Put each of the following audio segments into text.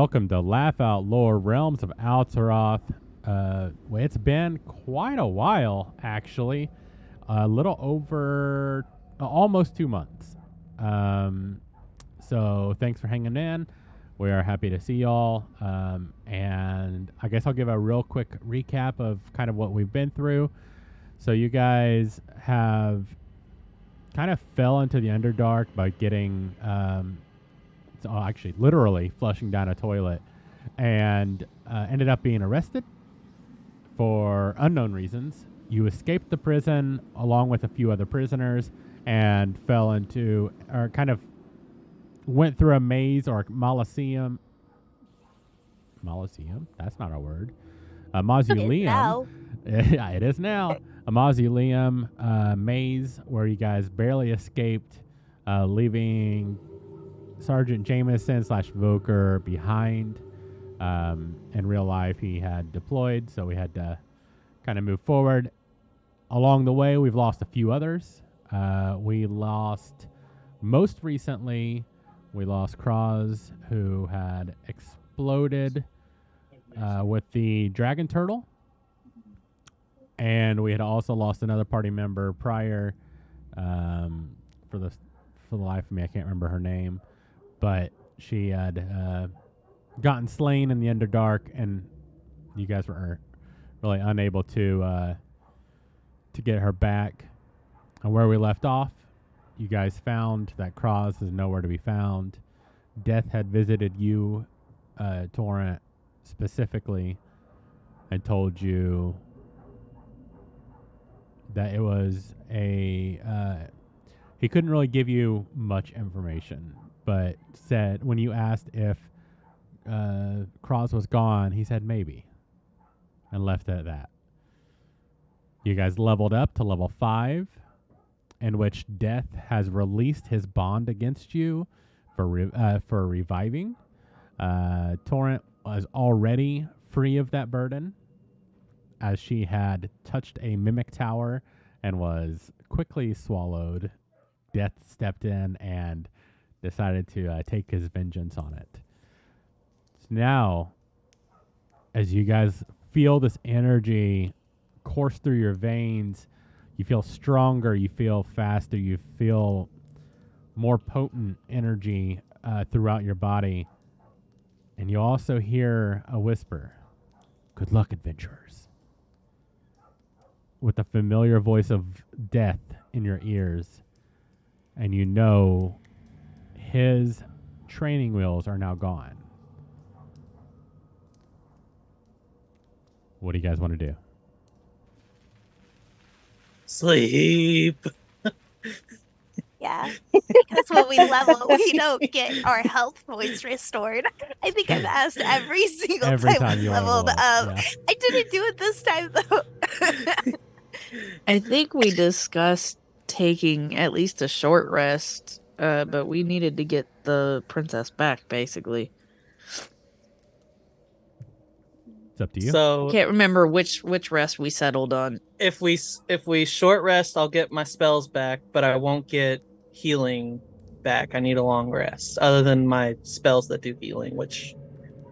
welcome to Laugh Out Lore Realms of Altaroth. Well, it's been quite a while, actually. A little over almost 2 months. So thanks for hanging in. We are happy to see y'all. And I guess I'll give a real quick recap of kind of what we've been through. So you guys have kind of fell into the Underdark by getting, actually literally flushing down a toilet, and ended up being arrested for unknown reasons. You escaped the prison along with a few other prisoners and fell into, or kind of went through a maze or mausoleum. Mausoleum? That's not a word. A mausoleum. Yeah, it is now. A mausoleum maze where you guys barely escaped, leaving Sergeant Jameson / Voker behind. In real life, he had deployed, so we had to kind of move forward. Along the way, we've lost a few others. We lost, most recently, we lost Kraz, who had exploded with the dragon turtle. And we had also lost another party member prior. For the life of me, I can't remember her name, but she had gotten slain in the Underdark, and you guys were really unable to get her back. And where we left off, you guys found that Kraz is nowhere to be found. Death had visited you, Torrent, specifically, and told you that it was he couldn't really give you much information, but said when you asked if Kraz was gone, he said maybe, and left it at that. You guys leveled up to level 5, in which Death has released his bond against you for reviving. Torrent was already free of that burden, as she had touched a mimic tower and was quickly swallowed. Death stepped in and decided to take his vengeance on it. So now, as you guys feel this energy course through your veins, you feel stronger, you feel faster, you feel more potent energy throughout your body. And you also hear a whisper, "Good luck, adventurers," with the familiar voice of Death in your ears. And you know his training wheels are now gone. What do you guys want to do? Sleep. Yeah, because when we level, we don't get our health points restored. I think I've asked every single time we leveled up. Yeah. I didn't do it this time, though. I think we discussed taking at least a short rest, but we needed to get the princess back, basically. It's up to you. So I can't remember which rest we settled on. If we short rest, I'll get my spells back, but I won't get healing back. I need a long rest, other than my spells that do healing, which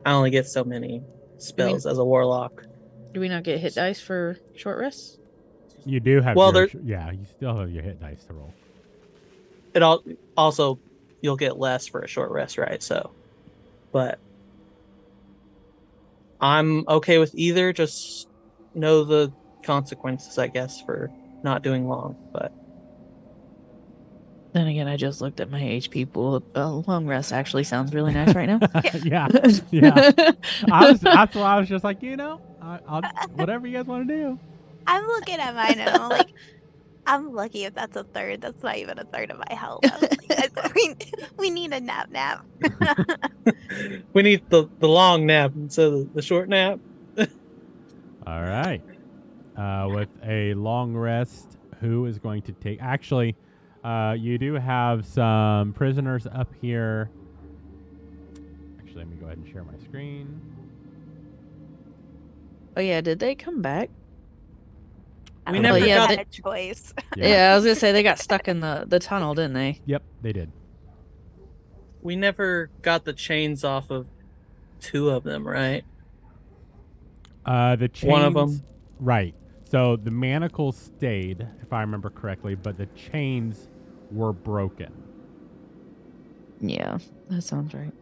I only get so many spells as a warlock. Do we not get hit dice for short rests? You do have you still have your hit dice to roll. It also you'll get less for a short rest, right? So, but I'm okay with either. Just know the consequences, I guess, for not doing long. But then again, I just looked at my HP pool. A long rest actually sounds really nice right now. yeah. That's why I was just like, I'll whatever you guys want to do. I'm looking at mine and I'm like, I'm lucky if that's a third. That's not even a third of my health. We need a nap. We need the long nap instead of the short nap. All right. With a long rest, who is going to take... Actually, you do have some prisoners up here. Actually, let me go ahead and share my screen. Oh, yeah. Did they come back? We never got a choice. Yeah, I was going to say they got stuck in the tunnel, didn't they? Yep, they did. We never got the chains off of two of them, right? The chains, One of them. right. So the manacles stayed, if I remember correctly, but the chains were broken. Yeah, that sounds right.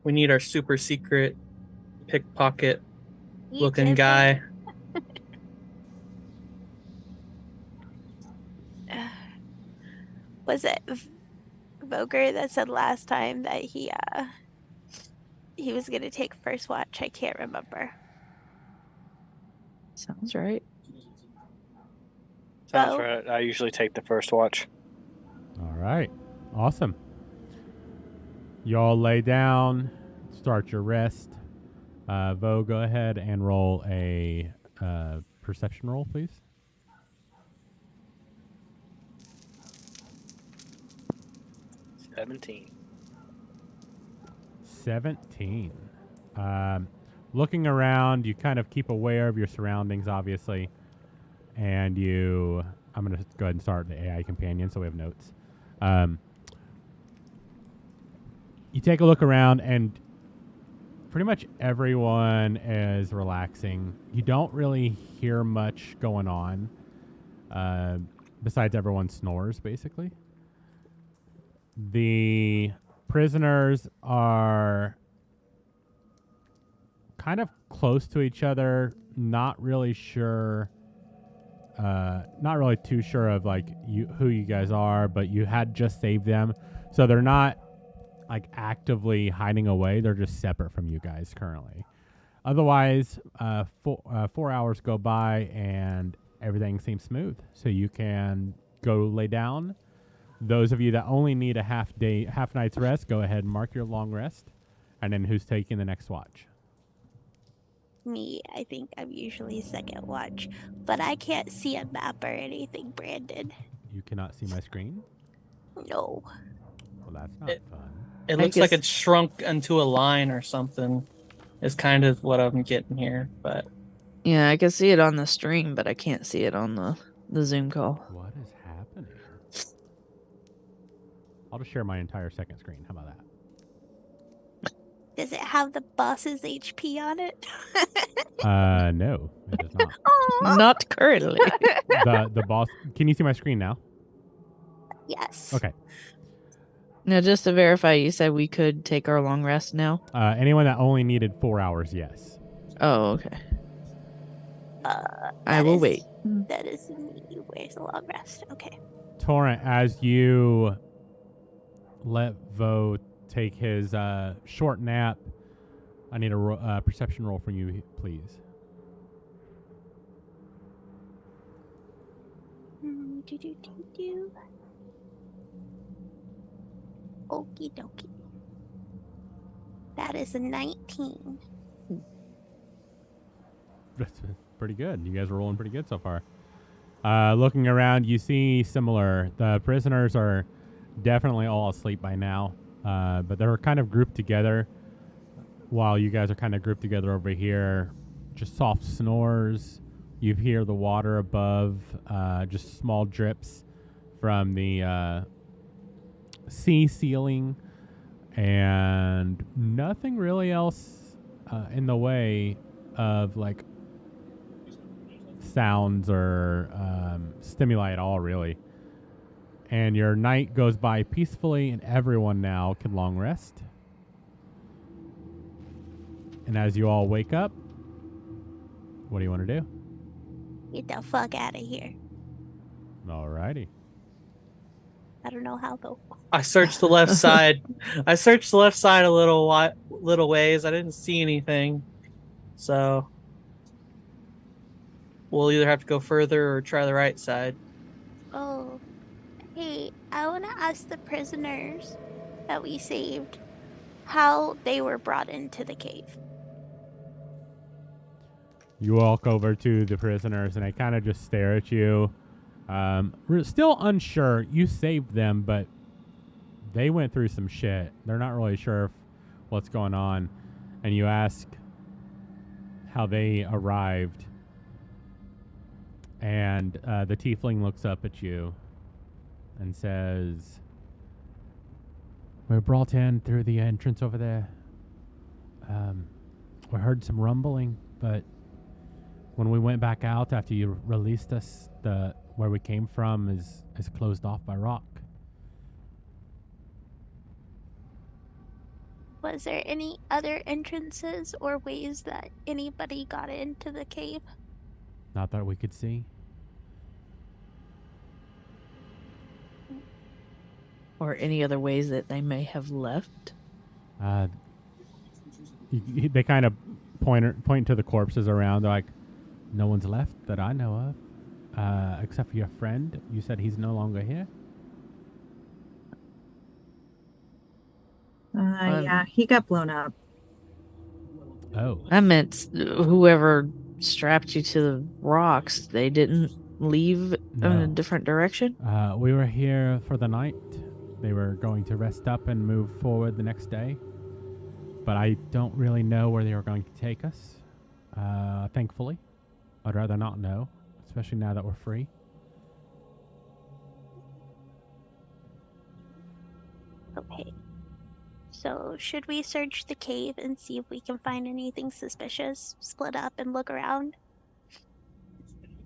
We need our super secret pickpocket You looking did guy. Was it Voger that said last time that he was gonna take first watch? I can't remember. Sounds right. Sounds Bo? right. I usually take the first watch. All right. Awesome. Y'all lay down, start your rest. Vo, go ahead and roll a perception roll, please. 17. 17. Looking around, you kind of keep aware of your surroundings, obviously. And I'm going to go ahead and start the AI companion so we have notes. You take a look around, and pretty much everyone is relaxing. You don't really hear much going on, besides everyone snores, basically. The prisoners are kind of close to each other, not really too sure of like who you guys are, but you had just saved them, so they're not like actively hiding away. They're just separate from you guys currently. Otherwise, 4 hours go by and everything seems smooth, so you can go lay down. Those of you that only need a half night's rest, go ahead and mark your long rest. And then who's taking the next watch? Me. I think I'm usually second watch, but I can't see a map or anything, Brandon. You cannot see my screen? No. Well, that's not fun. It I looks like guess- it shrunk into a line or something. Is kind of what I'm getting here, but Yeah, I can see it on the stream, but I can't see it on the Zoom call. What is happening? I'll just share my entire second screen. How about that? Does it have the boss's HP on it? No, it does not. Oh. Not currently. The boss. Can you see my screen now? Yes. Okay. Now, just to verify, you said we could take our long rest now? Anyone that only needed 4 hours, yes. Oh, okay. I That will is- wait. That is me. Where's the long rest? Okay. Torrent, as you let Vo take his short nap, I need a perception roll from you, please. Do. Okie dokie. That is a 19. That's pretty good. You guys are rolling pretty good so far. Looking around, you see similar. The prisoners are definitely all asleep by now, but they're kind of grouped together while you guys are kind of grouped together over here. Just soft snores. You hear the water above, just small drips from the sea ceiling, and nothing really else in the way of like sounds or stimuli at all, really. And your night goes by peacefully, and everyone now can long rest. And as you all wake up, what do you want to do? Get the fuck out of here. Alrighty. I don't know how though. I searched the left side. I searched the left side a little ways. I didn't see anything, so we'll either have to go further or try the right side. Oh, hey, I want to ask the prisoners that we saved how they were brought into the cave. You walk over to the prisoners, and they kind of just stare at you. We're still unsure. You saved them, but they went through some shit. They're not really sure what's going on. And you ask how they arrived. And the tiefling looks up at you and says, We were brought in through the entrance over there. We heard some rumbling, but when we went back out after you released us, where we came from is closed off by rock. Was there any other entrances or ways that anybody got into the cave? Not that we could see. Or any other ways that they may have left? They kind of point to the corpses around. They're like, no one's left that I know of, except for your friend. You said he's no longer here. Yeah, he got blown up. Oh, I meant whoever strapped you to the rocks, they didn't leave in No. a different direction? we were here for the night. They were going to rest up and move forward the next day. But I don't really know where they were going to take us. Thankfully. I'd rather not know, especially now that we're free. Okay. So, should we search the cave and see if we can find anything suspicious? Split up and look around?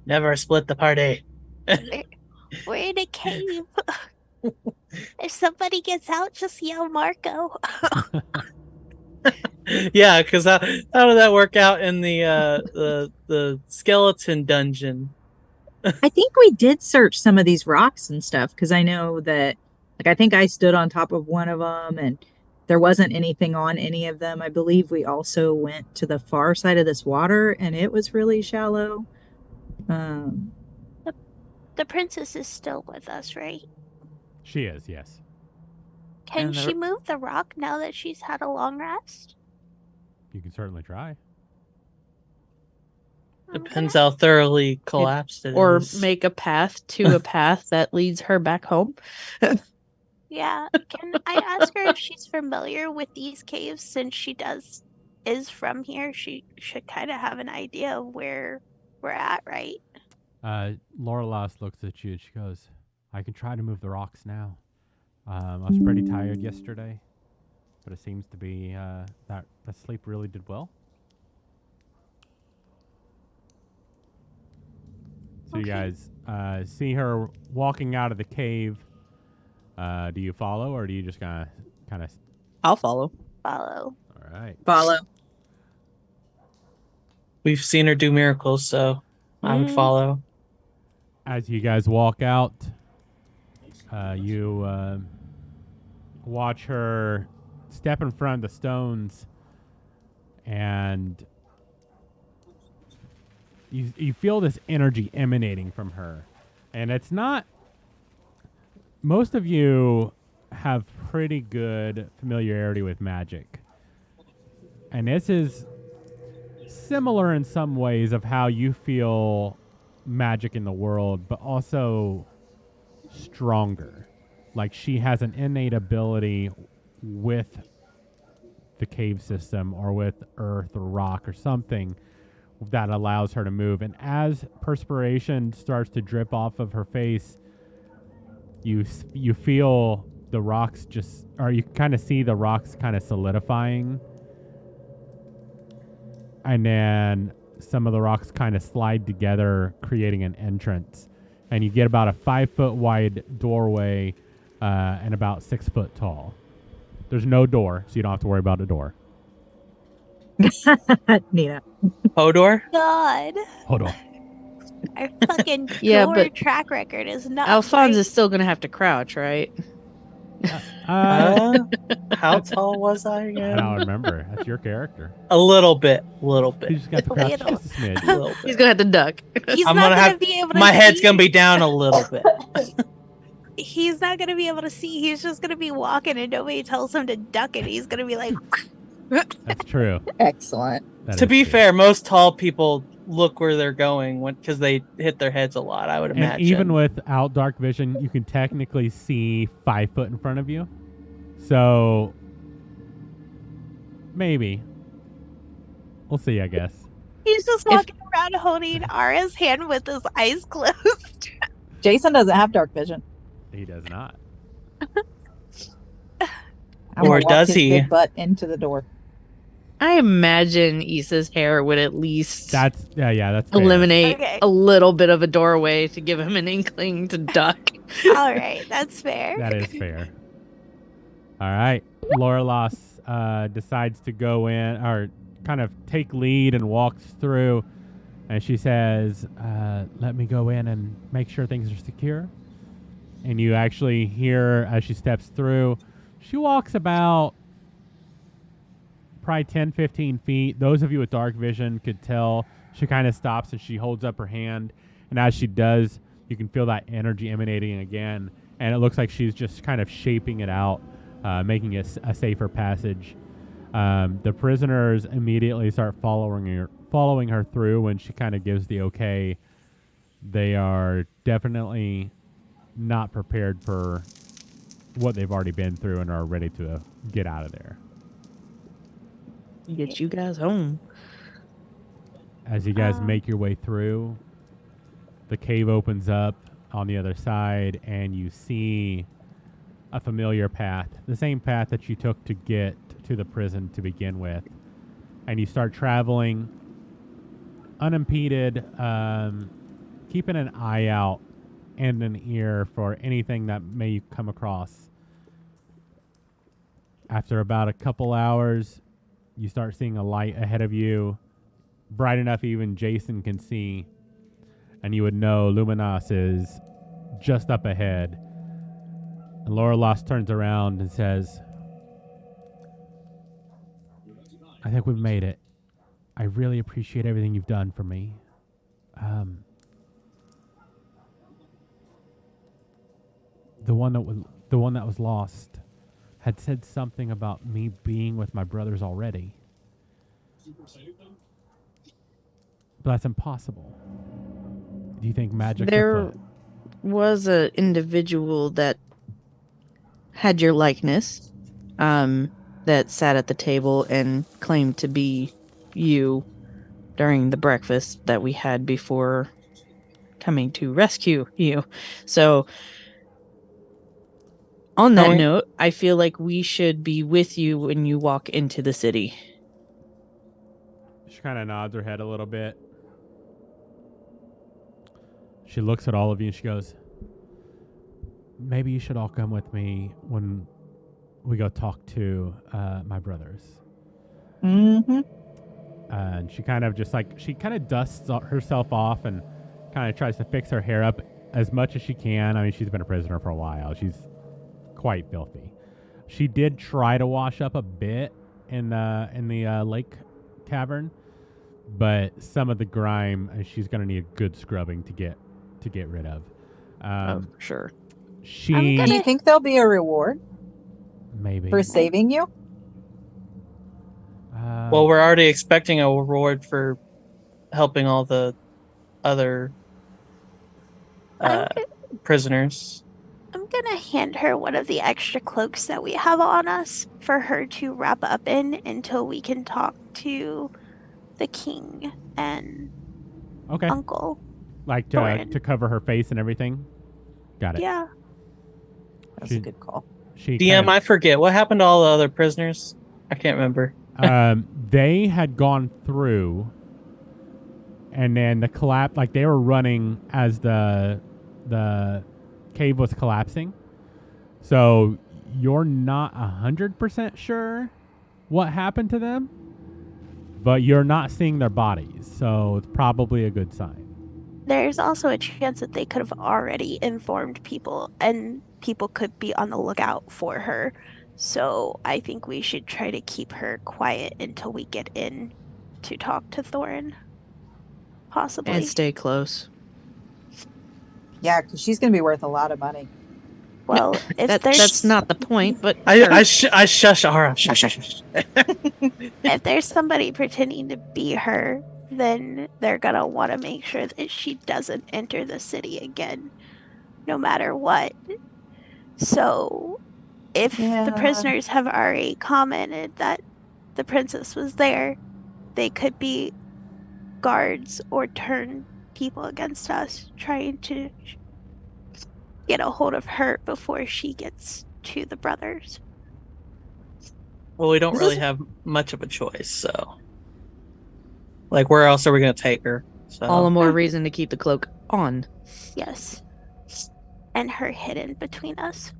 Never split the party. We're in a cave. If somebody gets out, just yell Marco. Yeah, because how did that work out in the skeleton dungeon? I think we did search some of these rocks and stuff because I know that, like, I think I stood on top of one of them and there wasn't anything on any of them. I believe we also went to the far side of this water and it was really shallow. The princess is still with us, right? She is, yes. Can And the- she move the rock now that she's had a long rest? You can certainly try. I'm Depends gonna- how thoroughly collapsed it Or is. make a path to a path that leads her back home? Yeah. Can I ask her if she's familiar with these caves since she is from here? She should kind of have an idea of where we're at, right? Lorelas looks at you and she goes, I can try to move the rocks now. I was pretty tired yesterday, but it seems to be that the sleep really did well. So you Okay. guys see her walking out of the cave. Do you follow or do you just kind of? I'll follow. Follow. All right. Follow. We've seen her do miracles, so I would follow. As you guys walk out, you watch her step in front of the stones, and you feel this energy emanating from her. And it's not... Most of you have pretty good familiarity with magic. And this is similar in some ways of how you feel magic in the world, but also stronger. Like she has an innate ability with the cave system or with earth or rock or something that allows her to move. And as perspiration starts to drip off of her face, you feel the rocks or you kind of see the rocks kind of solidifying. And then some of the rocks kind of slide together, creating an entrance. And you get about a 5-foot wide doorway and about 6 foot tall. There's no door, so you don't have to worry about a door. Nina. Hodor? God, Hold on. our fucking Yeah, door but track record is not. Alphonse great. is still going to have to crouch, right? How tall was I I again? don't remember. That's your character. A little bit. You just got to crouch Little. just a smidge. A little He's bit. going to have to duck. He's I'm not gonna gonna have- be able to. My head's see. gonna be down a little bit. He's not gonna be able to see. He's just gonna be walking, and nobody tells him to duck it. He's gonna be like, That's true. Excellent. That To is be true. fair, most tall people look where they're going because they hit their heads a lot, I would imagine. And even without dark vision, you can technically see 5 foot in front of you. So maybe. We'll see, I guess. he's just walking around holding Ara's hand with his eyes closed. Jason doesn't have dark vision. He does not. I'm gonna Or walk does his he? good butt into the door. I imagine Issa's hair would at least That's that's fair. eliminate Okay. a little bit of a doorway to give him an inkling to duck. All right, that's fair. That is fair. All right. Lorlas decides to go in or kind of take lead and walks through. And she says, let me go in and make sure things are secure. And you actually hear as she steps through, she walks about probably 10, 15 feet. Those of you with dark vision could tell she kind of stops and she holds up her hand. And as she does, you can feel that energy emanating again. And it looks like she's just kind of shaping it out, making it a safer passage. The prisoners immediately start following her through when she kind of gives the okay. They are definitely not prepared for what they've already been through and are ready to get out of there. Get you guys home. As you guys make your way through, the cave opens up on the other side and you see a familiar path, the same path that you took to get to the prison to begin with. And you start traveling unimpeded, keeping an eye out and an ear for anything that may come across. After about a couple hours, you start seeing a light ahead of you, bright enough even Jason can see, and you would know Luminas is just up ahead. And Lorlas turns around and says, I think we've made it. I really appreciate everything you've done for me. The one that was lost had said something about me being with my brothers already. But that's impossible. Do you think magic's There afoot? was an individual that had your likeness, that sat at the table and claimed to be you during the breakfast that we had before coming to rescue you. So, on that note, I feel like we should be with you when you walk into the city. She kind of nods her head a little bit. She looks at all of you and she goes, maybe you should all come with me when we go talk to my brothers. Mm-hmm. And she kind of dusts herself off and kind of tries to fix her hair up as much as she can. I mean, she's been a prisoner for a while. She's quite filthy. She did try to wash up a bit in the lake cavern, but some of the grime she's going to need a good scrubbing to get rid of. For sure. Do you think there'll be a reward maybe for saving you? Well, we're already expecting a reward for helping all the other prisoners. I'm gonna hand her one of the extra cloaks that we have on us for her to wrap up in until we can talk to the king and uncle. Like Thorin. to cover her face and everything. Got it. Yeah. That's a good call. DM, I forget. What happened to all the other prisoners? I can't remember. They had gone through, and then the collapse, like they were running as the cave was collapsing. So you're not 100% sure what happened to them, but you're not seeing their bodies, so it's probably a good sign. There's also a chance that they could have already informed people, and people could be on the lookout for her. So I think we should try to keep her quiet until we get in to talk to Thorin. Possibly. And stay close. Yeah, because she's going to be worth a lot of money. Well, if that's not the point, but I shush Aura. Shush. If there's somebody pretending to be her, then they're gonna want to make sure that she doesn't enter the city again, no matter what. So, if the prisoners have already commented that the princess was there, they could be guards or turn people against us, trying to get a hold of her before she gets to the brothers. Well, we don't This really is- have much of a choice, so like, where else are we gonna take her? So All the more reason to keep the cloak on. Yes. And her hidden between us.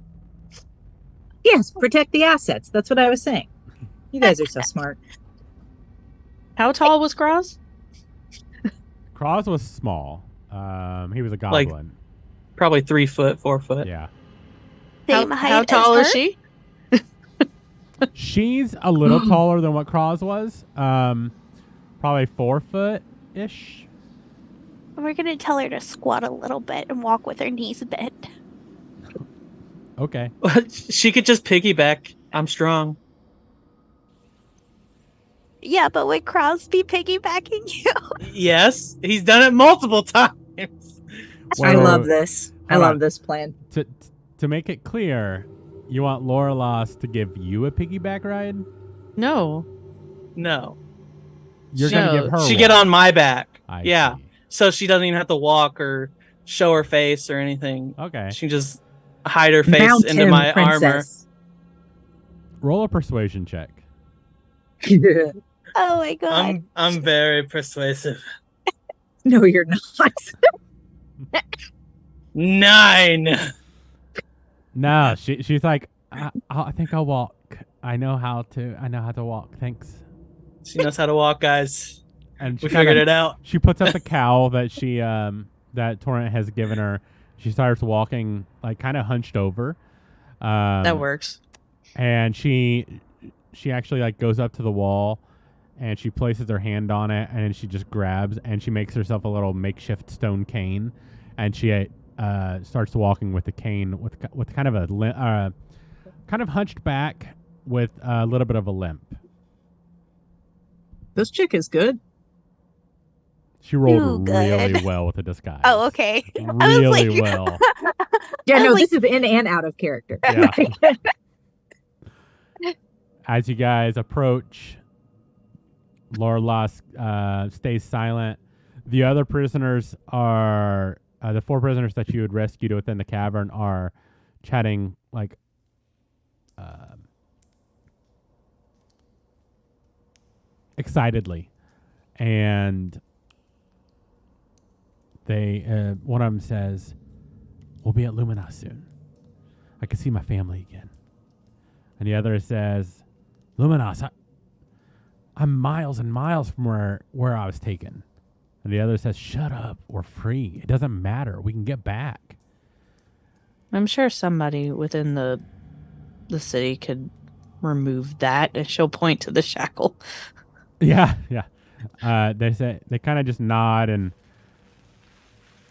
Yes, protect the assets. That's what I was saying. You guys are so smart. How tall was Cross? Cross was small. He was a Like- goblin. probably 3 foot, 4 foot. Yeah. Same height How tall as is her? she? She's a little taller than what Cross was. Probably 4 foot ish. We're gonna tell her to squat a little bit and walk with her knees bent. Okay. She could just piggyback. I'm strong. Yeah, but would Kraus be piggybacking you? Yes, he's done it multiple times. I Whoa. love this. I Hold love on. this plan. To make it clear, you want Lorelas to give you a piggyback ride? No. No, You're She- gonna No, give her she one. get on my back. I Yeah. see. So she doesn't even have to walk or show her face or anything. Okay. She can just hide her face Mount into him, my armor. princess. Roll a persuasion check. Oh my god. I'm very persuasive. No, you're not. 9. No, she's like, I think I'll walk. I know how to walk. Thanks. She knows how to walk, guys. And she We figured kinda- it out. She puts up the cowl that she that Torrent has given her. She starts walking like kind of hunched over. That works. And she actually like goes up to the wall and she places her hand on it and then she just grabs and she makes herself a little makeshift stone cane and she starts walking with the cane with kind of a kind of hunched back with a little bit of a limp. This chick is good. She rolled Ooh, really good. well with the disguise. Oh, okay. I was Really like- well. Yeah, I was no, like- this is in and out of character. Yeah. As you guys approach, Lorelas stays silent. The other prisoners are the 4 prisoners that you had rescued within the cavern are chatting like excitedly, and they one of them says, "We'll be at Luminas soon. I can see my family again." And the other says, "Luminas, I'm miles and miles from where I was taken." And the other says, "Shut up. We're free. It doesn't matter. We can get back." I'm sure somebody within the city could remove that, and she'll point to the shackle. Yeah, yeah. They say they kind of just nod, and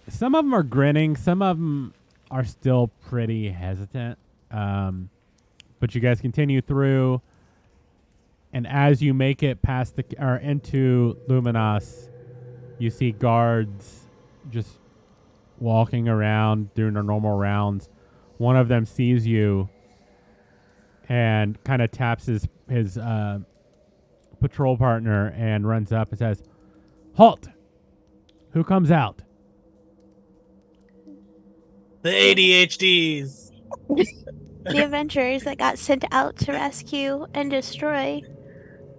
some of them are grinning. Some of them are still pretty hesitant. But you guys continue through, and as you make it past into Luminas, you see guards just walking around doing their normal rounds. One of them sees you and kind of taps his patrol partner and runs up and says, "Halt! Who comes out?" The ADHDs. The adventurers that got sent out to rescue and destroy.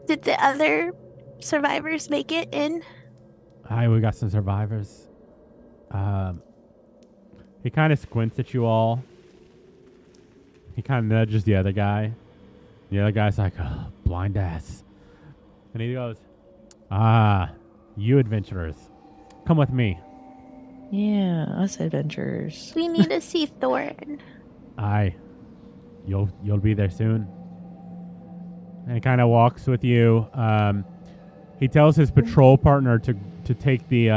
Did the other survivors make it in? Hi, we got some survivors. He kind of squints at you all. He kind of nudges the other guy. The other guy's like, "Oh, blind ass." And he goes, "Ah, you adventurers, come with me. Yeah, us adventurers. We need to see Thorin. Aye, you'll be there soon." And he kind of walks with you. He tells his patrol partner to take the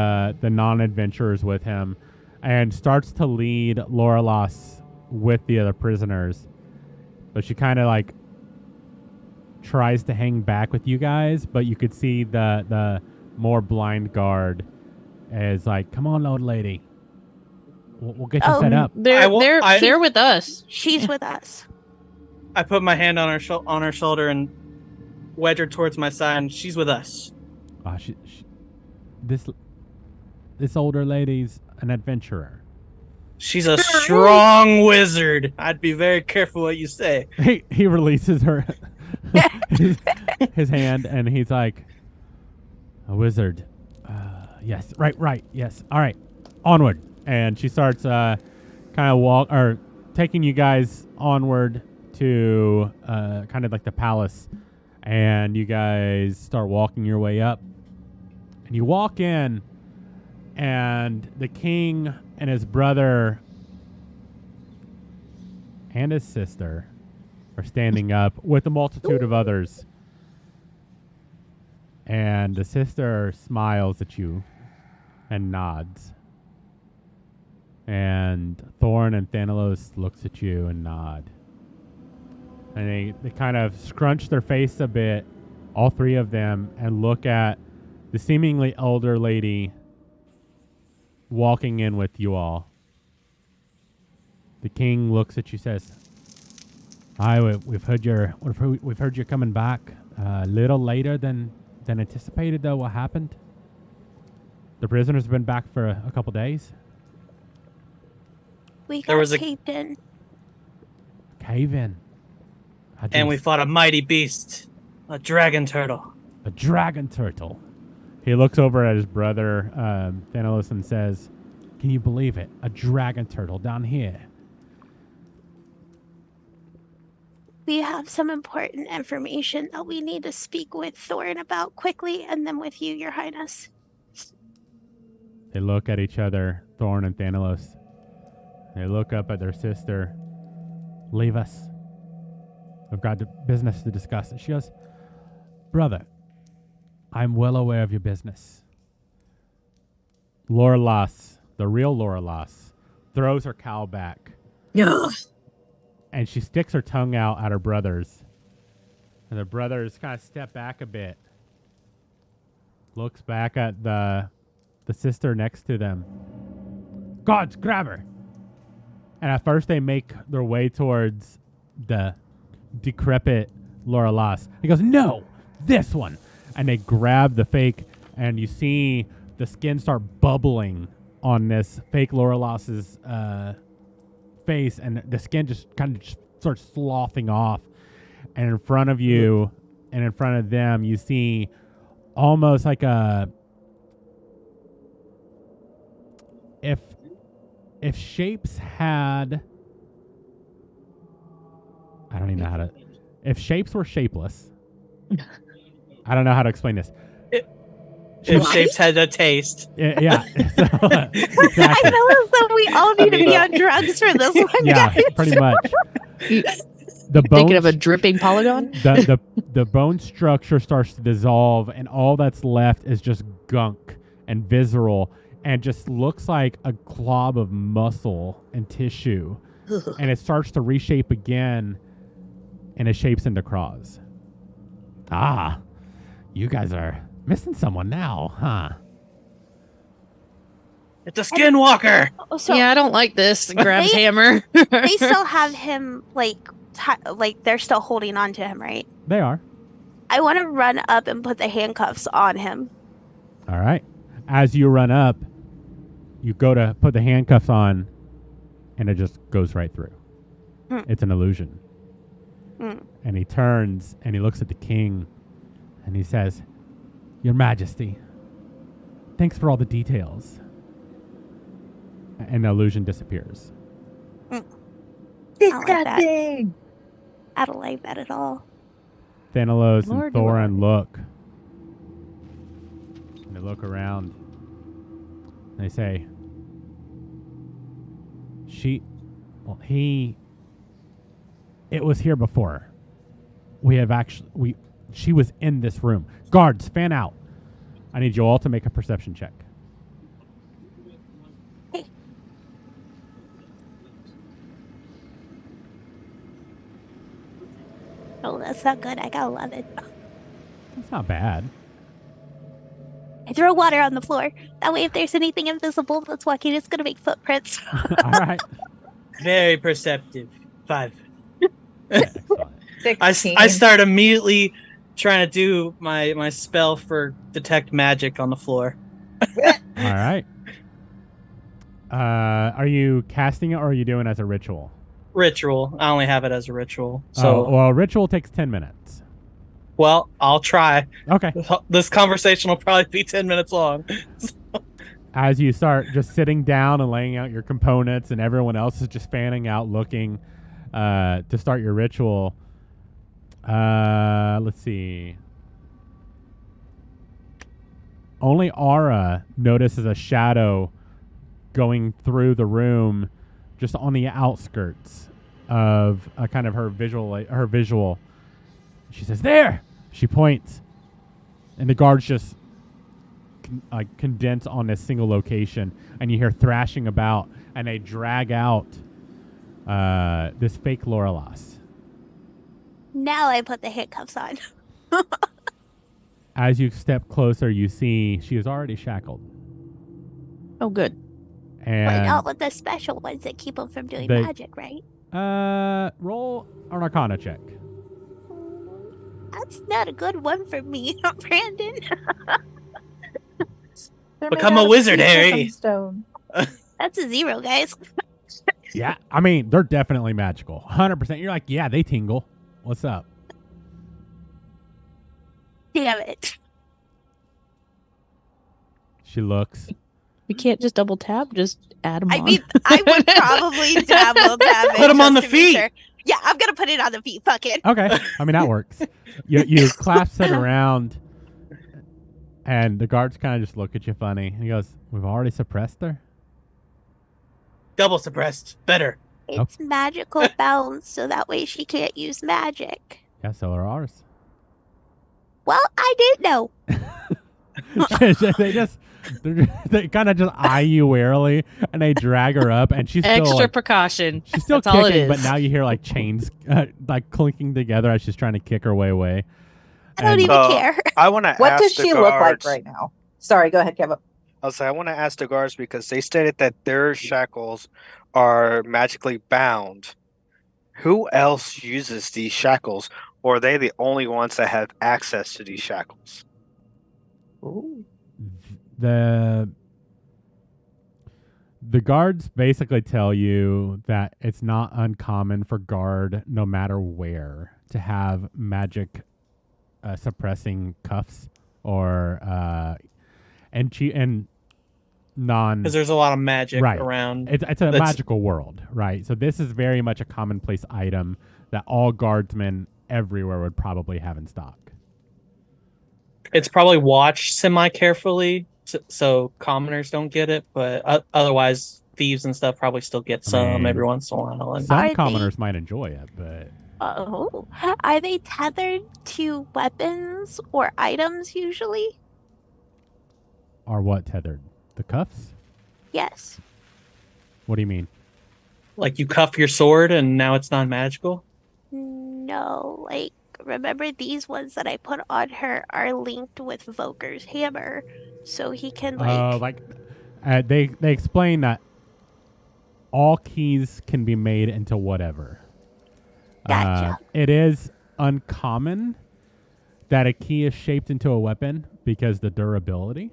non-adventurers with him, and starts to lead Lorelas with the other prisoners. But she kind of like tries to hang back with you guys, but you could see the more blind guard is like, "Come on, old lady, we'll get you Oh, set up." They're with us. She's with us. I put my hand on her shoulder and wedge her towards my side, and she's with us. This older lady's an adventurer. She's a strong wizard. I'd be very careful what you say. He releases her. his hand, and he's like, "A wizard." Yes, right, yes. All right, onward. And she starts kind of taking you guys onward to kind of like the palace, and you guys start walking your way up, and you walk in, and the king and his brother and his sister are standing up with a multitude of others. And the sister smiles at you and nods. And Thorn and Thanalos looks at you and nod. And they kind of scrunch their face a bit, all three of them, and look at the seemingly elder lady walking in with you all. The king looks at you, says, we've heard you're coming back a little later than anticipated, though. What happened? The prisoners have been back for a couple days. We There got was a- caved in. Cave in. And we fought a mighty beast, a dragon turtle. A dragon turtle. He looks over at his brother, Thanalos, and says, "Can you believe it? A dragon turtle down here." We have some important information that we need to speak with Thorn about quickly, and then with you, Your Highness. They look at each other, Thorn and Thanalos. They look up at their sister. "Leave us. We've got business to discuss." She goes, "Brother, I'm well aware of your business." Lorelas, the real Lorelas, throws her cowl back. Ugh. And she sticks her tongue out at her brothers. And the brothers kind of step back a bit. Looks back at the sister next to them. "Guards, grab her!" And at first they make their way towards the decrepit Lorelas. He goes, "No, this one!" And they grab the fake, and you see the skin start bubbling on this fake Lorelas's face, and the skin just kind of starts sloughing off. And in front of you and in front of them, you see almost like if shapes had, I don't even know how to, if shapes were shapeless, I don't know how to explain this. If shapes had a taste. Yeah. So, I exactly. feel as though we all need to be on drugs for this one, Yeah, guys. pretty much. The Thinking of bone a dripping polygon? the bone structure starts to dissolve, and all that's left is just gunk and visceral, and just looks like a glob of muscle and tissue. And it starts to reshape again, and it shapes into Cross. Ah, you guys are missing someone now, huh? It's a skinwalker. So Yeah, I don't like this. Grabs They- hammer. they still have him, like they're still holding on to him, right? They are. I want to run up and put the handcuffs on him. All right. As you run up, you go to put the handcuffs on, and it just goes right through. Hmm. It's an illusion. Hmm. And he turns and he looks at the king, and he says, "Your Majesty, thanks for all the details." And the illusion disappears. It's like that that. big. I don't like that at all. Thanalos Lord, and Thorin look. And they look around. And they say, it was here before. She was in this room. Guards, fan out. I need you all to make a perception check. Oh, that's not good. I got 11. That's not bad. I throw water on the floor. That way, if there's anything invisible that's walking, it's gonna make footprints. All right. Very perceptive. 5. Yeah, excellent. I 16. start immediately trying to do my spell for detect magic on the floor. All right. Are you casting it, or are you doing it as a ritual? Ritual. I only have it as a ritual. So Well, ritual takes 10 minutes. Well, I'll try. Okay. This conversation will probably be 10 minutes long. As you start just sitting down and laying out your components, and everyone else is just fanning out, looking to start your ritual. Let's see. Only Aura notices a shadow going through the room, just on the outskirts of kind of her visual. She says, "There!" She points, and the guards just condense on this single location, and you hear thrashing about, and they drag out this fake Lorelas. Now I put the handcuffs on. As you step closer, you see she is already shackled. Oh, good. But And not with the special ones that keep them from doing They- magic, right? roll an Arcana check. That's not a good one for me, Brandon. They're Become made a out of wizard, sea Harry. stone. That's a 0, guys. Yeah, I mean, they're definitely magical. 100%. You're like, yeah, they tingle. What's up? Damn it. She looks. You can't just double tap, just add them I on. mean, I would probably double tap it. Put 'em on just the to be feet. sure. Yeah, I'm gonna put it on the feet. Fuck it. Okay. I mean, that works. You clasp it around, and the guards kind of just look at you funny. He goes, "We've already suppressed her?" Double suppressed. Better. It's magical bounds, so that way she can't use magic. Yeah, so are ours. Well, I didn't know. they kind of just eye you warily, and they drag her up, and she's still Extra like, precaution. she's still That's all it kicking, but is. now you hear like chains like clinking together as she's trying to kick her way away. I don't And- even Oh. care. I want to What ask does the she look like guards. right now? Sorry, go ahead, Kevin. I'll say I want to ask the guards because they stated that their shackles are magically bound. Who else uses these shackles, or are they the only ones that have access to these shackles? the guards basically tell you that it's not uncommon for guard, no matter where, to have magic suppressing cuffs or and non. Because there's a lot of magic Right. around. It's a That's- magical world, right? So this is very much a commonplace item that all guardsmen everywhere would probably have in stock. It's probably watched semi carefully, so commoners don't get it, but otherwise thieves and stuff probably still get some mean, every once in a while. And Some Are they- commoners might enjoy it, but Oh, are they tethered to weapons or items usually? are what tethered? The cuffs? Yes. What do you mean? like you cuff your sword and now it's non magical. No, like remember these ones that I put on her are linked with Voker's hammer, so he can They explain that all keys can be made into whatever. Gotcha. It is uncommon that a key is shaped into a weapon because the durability.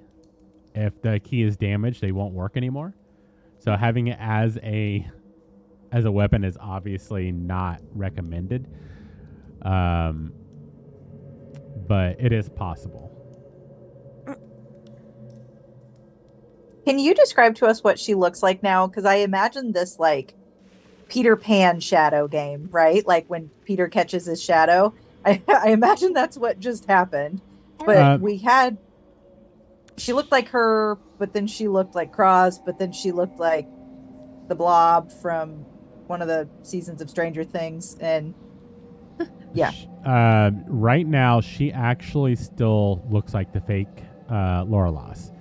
If the key is damaged, they won't work anymore. So having it as a weapon is obviously not recommended. But it is possible. Can you describe to us what she looks like now? Because I imagine this like Peter Pan shadow game, right? Like when Peter catches his shadow. I imagine that's what just happened. But she looked like her, but then she looked like Cross, but then she looked like the Blob from one of the seasons of Stranger Things. And yeah. Right now, she actually still looks like the fake Lorelas.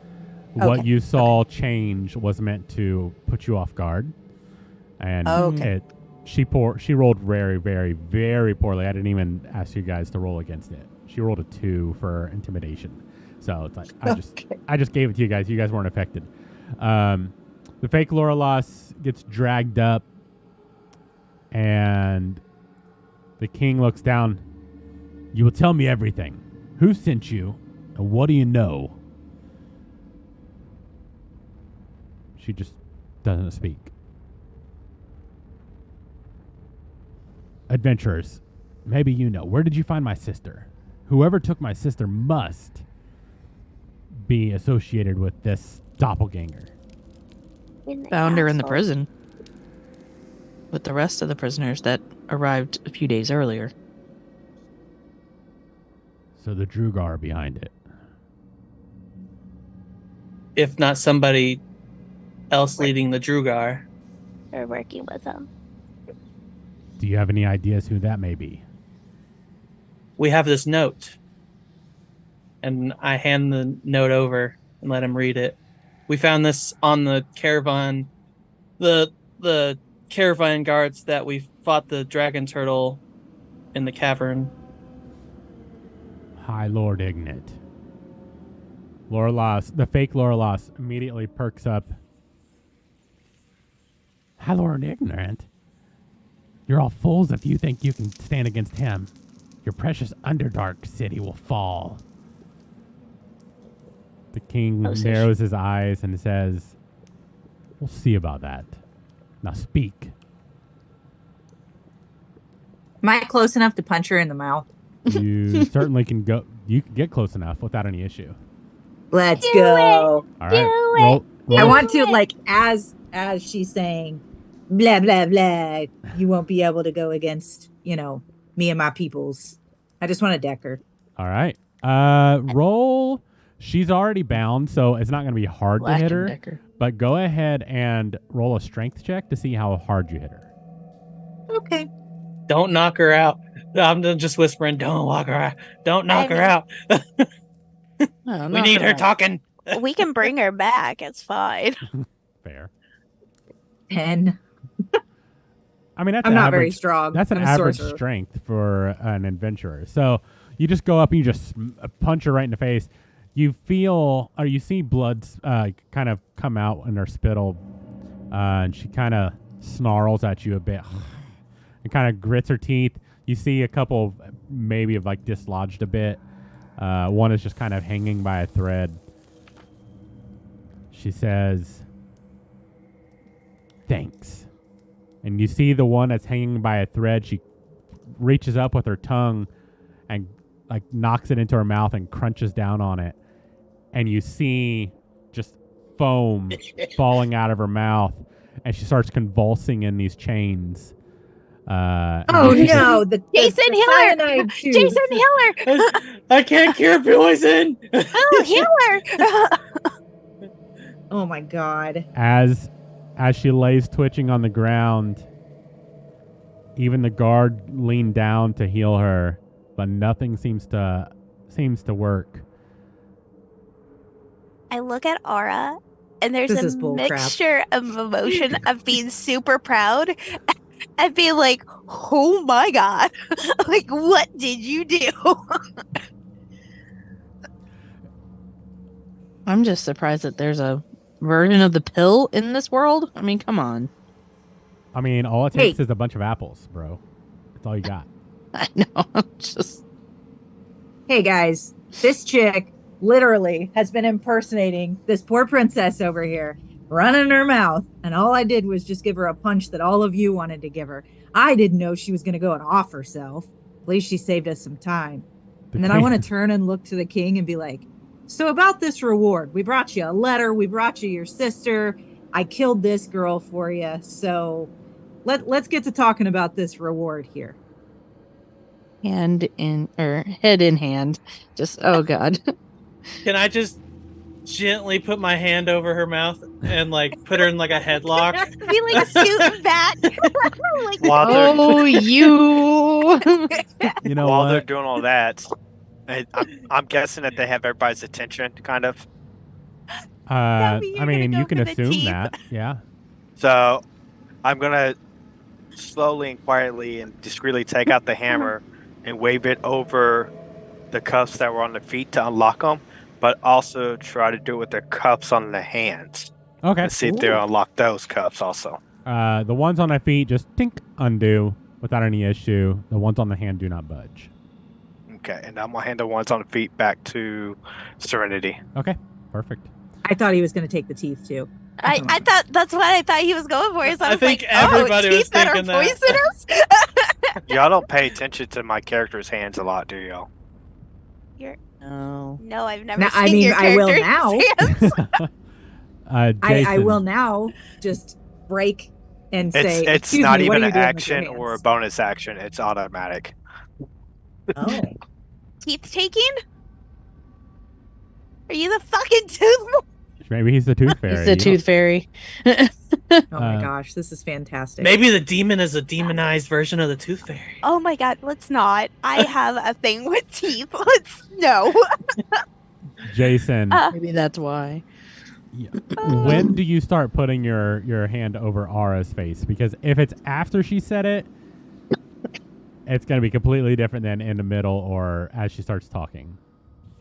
What Okay. you saw change was meant to put you off guard, and Okay. she rolled very, very, very poorly. I didn't even ask you guys to roll against it. She rolled a 2 for intimidation, so it's like I just gave it to you guys. You guys weren't affected. The fake Lorelas gets dragged up, and the king looks down. You will tell me everything. Who sent you, and what do you know? She just doesn't speak. Adventurers, maybe you know. Where did you find my sister? Whoever took my sister must be associated with this doppelganger. Found her in the castle. prison with the rest of the prisoners that arrived a few days earlier. So the Drugar are behind it. If not somebody else leading the Drugar. Or working with them. Do you have any ideas who that may be? We have this note. And I hand the note over and let him read it. We found this on the caravan. The caravan guards that we fought the dragon turtle in the cavern. High Lord Ignat. Lorlas, the fake Lorlas, immediately perks up. High Lord Ignorant? You're all fools if you think you can stand against him. Your precious Underdark city will fall. The king Oh, so narrows his eyes and says, we'll see about that. Now speak. Am I close enough to punch her in the mouth? You certainly can go. You can get close enough without any issue. Let's Do go. All right. Do it. Roll, I roll- want to like as she's saying blah blah blah. You won't be able to go against me and my peoples. I just want to deck her. All right. Roll. She's already bound, so it's not going to be hard to hit her. Decker. But go ahead and roll a strength check to see how hard you hit her. Okay. Don't knock her out. I'm just whispering, don't walk her out. Don't knock her out. Oh, We need her talking. We can bring her back. It's fine. Fair. 10. I mean, that's I'm not average. very strong. That's an I'm a average sorcerer. strength for an adventurer. So you just go up and you just punch her right in the face. You feel, or you see blood kind of come out in her spittle, and she kind of snarls at you a bit and kind of grits her teeth. You see a couple maybe of like dislodged a bit. One is just kind of hanging by a thread. She says, thanks. And you see the one that's hanging by a thread. She reaches up with her tongue and like knocks it into her mouth and crunches down on it. And you see just foam falling out of her mouth. And she starts convulsing in these chains. And Oh you see no! The Jason the Hiller! cyanide tube. Jason Hiller! I can't cure poison. Oh, Hiller! Oh my god! As she lays twitching on the ground, even the guard leaned down to heal her, but nothing seems to work. I look at Aura, and there's This a is bull crap. mixture of emotion of being super proud and being like, oh my god, like, what did you do? I'm just surprised that there's a version of the pill in this world. I mean, come on. I mean, all it Hey. takes is a bunch of apples, bro. That's all you got. I know. I'm just. Hey guys, this chick literally has been impersonating this poor princess over here, running her mouth, and all I did was just give her a punch that all of you wanted to give her. I didn't know she was going to go and off herself. At least she saved us some time. And then I want to turn and look to the king and be like, so about this reward, we brought you a letter, we brought you your sister, I killed this girl for you, so let's get to talking about this reward here. Head in hand. Just, oh God. Can I just gently put my hand over her mouth and like put her in like a headlock? Be like scooting back. Like, While they're, Oh, you. You know while they're what? doing all that, I'm guessing that they have everybody's attention, kind of. That mean I you're mean, gonna you go can for the assume teeth? that. Yeah. So I'm gonna slowly and quietly and discreetly take out the hammer and wave it over the cuffs that were on the feet to unlock them, but also try to do it with the cuffs on the hands Okay. and see if they unlock those cuffs also. The ones on the feet just tink undo without any issue. The ones on the hand do not budge. Okay, and I'm gonna hand the ones on the feet back to Serenity. Okay. Perfect. I thought he was going to take the teeth too. I thought that's what I thought he was going for. So I I was think like, everybody oh, was teeth that are thinking that. poisonous? Y'all don't pay attention to my character's hands a lot, do y'all? No. No, I've never Now, seen I mean, your I will character's now. hands. I Jason, will now just break and say, It's "Excuse not me, what even are an you doing with your action or a hands?" bonus action. It's automatic. Oh, Teeth taking? Are you the fucking tooth? maybe he's the tooth fairy. He's the you don't- tooth fairy. oh my Uh, gosh, this is fantastic. Maybe the demon is a demonized version of the Tooth Fairy. Oh my god, let's not. I have a thing with teeth. Let's no. Jason, Maybe that's why. when do you start putting your hand over Ara's face? Because if it's after she said it, it's going to be completely different than in the middle or as she starts talking.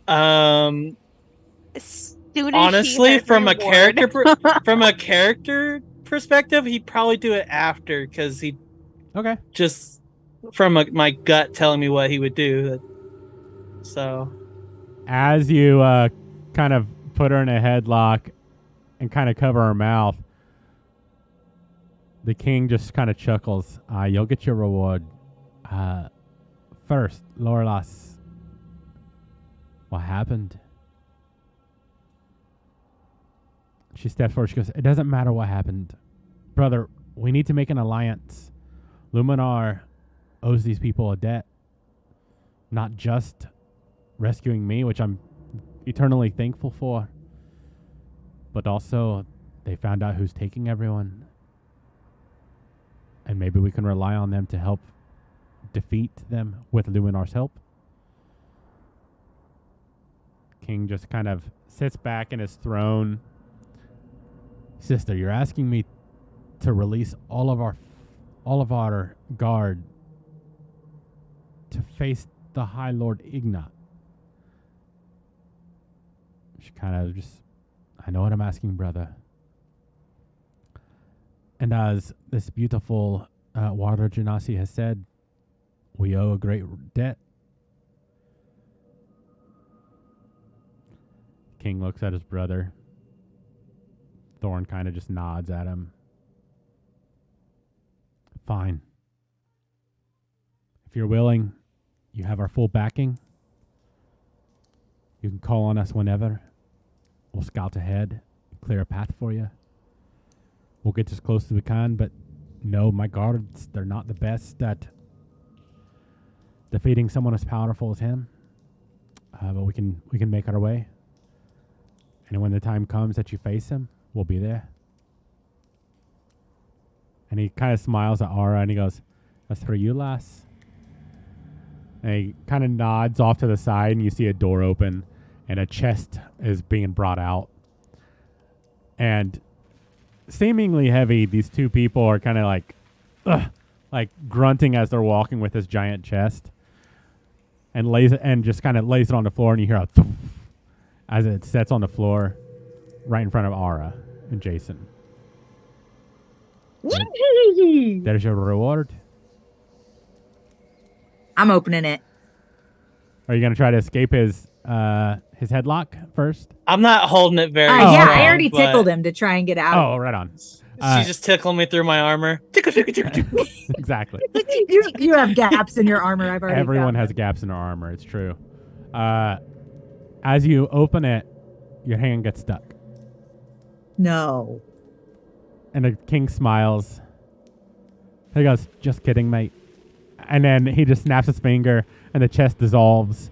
As soon as she Honestly, heard from a reward. from a character perspective, he'd probably do it after because he Okay. just from my gut telling me what he would do. So As you kind of put her in a headlock and kind of cover her mouth, the king just kind of chuckles. You'll get your reward. First, Lorlas, what happened? She steps forward. She goes, it doesn't matter what happened. Brother, we need to make an alliance. Luminar owes these people a debt. Not just rescuing me, which I'm eternally thankful for, but also they found out who's taking everyone. And maybe we can rely on them to help defeat them with Luminar's help. King just kind of sits back in his throne. Sister, you're asking me to release all of our guard to face the High Lord Ignat. She kind of just, I know what I'm asking, brother. And as this beautiful Warder Genasi has said, we owe a great debt. King looks at his brother. Thorn kind of just nods at him. Fine. If you're willing, you have our full backing. You can call on us whenever. We'll scout ahead, clear a path for you. We'll get as close as we can, but no, my guards, they're not the best at defeating someone as powerful as him. But we can make our way. And when the time comes that you face him, we'll be there. And he kind of smiles at Ara and he goes, that's for you, lass. And he kind of nods off to the side and you see a door open and a chest is being brought out. And seemingly heavy, these two people are kind of like grunting as they're walking with this giant chest. And lays it and just kind of lays it on the floor and you hear a thump as it sets on the floor right in front of Ara and Jason. There's your reward. I'm opening it. Are you going to try to escape his headlock first? I'm not holding it very. Yeah, strong, I already but tickled him to try and get out. Oh, right on. She just tickled me through my armor. Tickle, tickle, tickle, tickle. Exactly. You have gaps in your armor. I've already. Everyone found has them. gaps in their armor. It's true. As you open it, your hand gets stuck. No. And the king smiles. He goes, just kidding, mate. And then he just snaps his finger and the chest dissolves.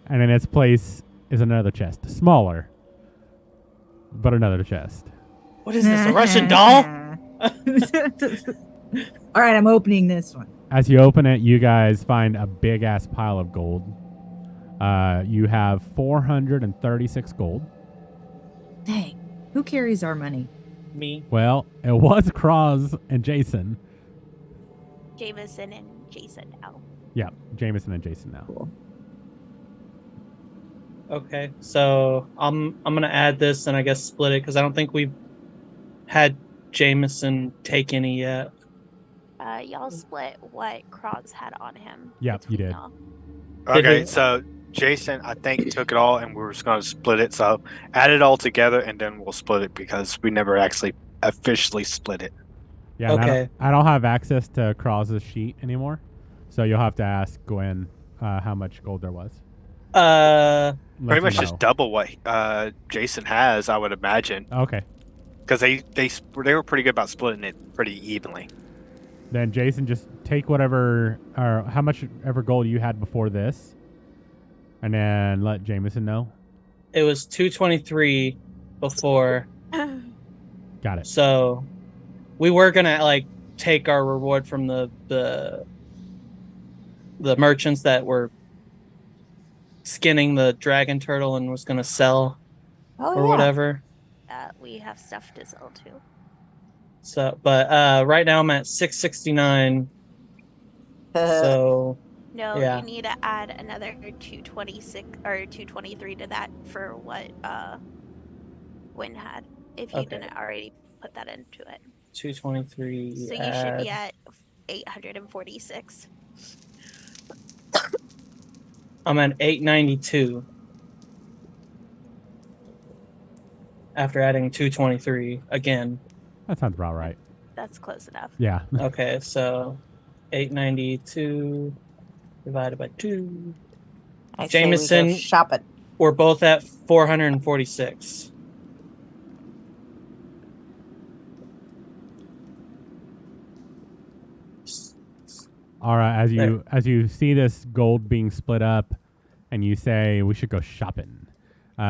And in its place is another chest. Smaller, but another chest. What is this? A Russian doll? All right, I'm opening this one. As you open it, you guys find a big ass pile of gold. You have 436 gold. Dang. Who carries our money? Me. Well, it was Cross and Jason. Jameson and Jason now. Yeah, Jameson and Jason now. Cool. Okay, so I'm gonna add this and I guess split it because I don't think we've had Jameson take any yet. Y'all split what Krogs had on him. Yep, you between did. y'all. Okay, he- so Jason, I think, took it all, and we're just going to split it. So add it all together, and then we'll split it because we never actually officially split it. Yeah, and Okay. I don't have access to Cross's sheet anymore, so you'll have to ask Gwen how much gold there was. Let Pretty you much know. just double what Jason has, I would imagine, Okay. because they were pretty good about splitting it pretty evenly. Then Jason, just take whatever or how much ever gold you had before this, and then let Jameson know. It was 223 before, Got it. so we were gonna like take our reward from the merchants that were skinning the dragon turtle and was gonna sell Oh, or yeah. whatever. We have stuff to sell too. So, but right now I'm at 669. So No, Yeah. you need to add another 226 or 223 to that for what Gwen had. If you Okay. didn't already put that into it. 223. So you should be at 846. I'm at 892. After adding 223 again. That sounds about right. That's close enough. Yeah. Okay, so 892 divided by 2. I say we go Jameson- shopping. We're both at 446. All right. As you see this gold being split up, and you say we should go shopping.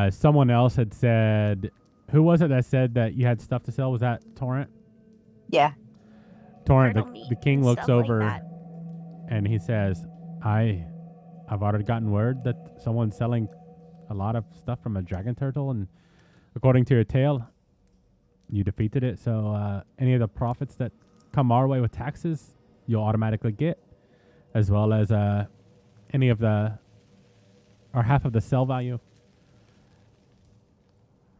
Someone else had said, who was it that said that you had stuff to sell? Was that Torrent? Yeah. Torrent. Turtle meat The king and looks stuff like over that. and he says, I've already gotten word that someone's selling a lot of stuff from a dragon turtle, and according to your tale, you defeated it. So any of the profits that come our way with taxes, you'll automatically get, as well as any of the or half of the sell value.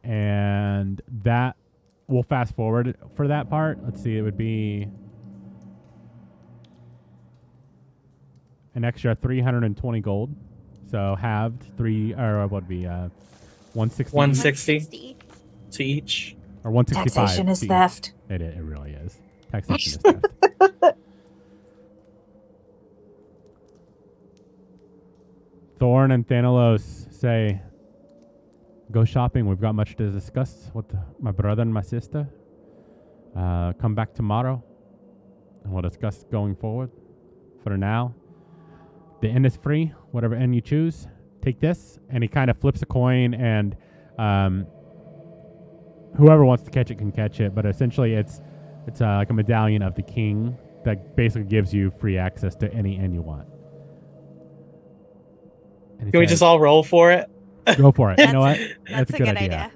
And that we'll fast forward for that part. Let's see, it would be an extra 320 gold. So halved 160 160 to each. or 165. Taxation is to each. theft. It really is. Taxation is theft. Thorn and Thanalos say, go shopping. We've got much to discuss with my brother and my sister. Come back tomorrow and we'll discuss going forward. For now, the inn is free. Whatever inn you choose, take this. And he kind of flips a coin, and whoever wants to catch it can catch it. But essentially, it's like a medallion of the king that basically gives you free access to any inn you want. And he Can we says, just all roll for it? go for it? You know what? That's a good idea.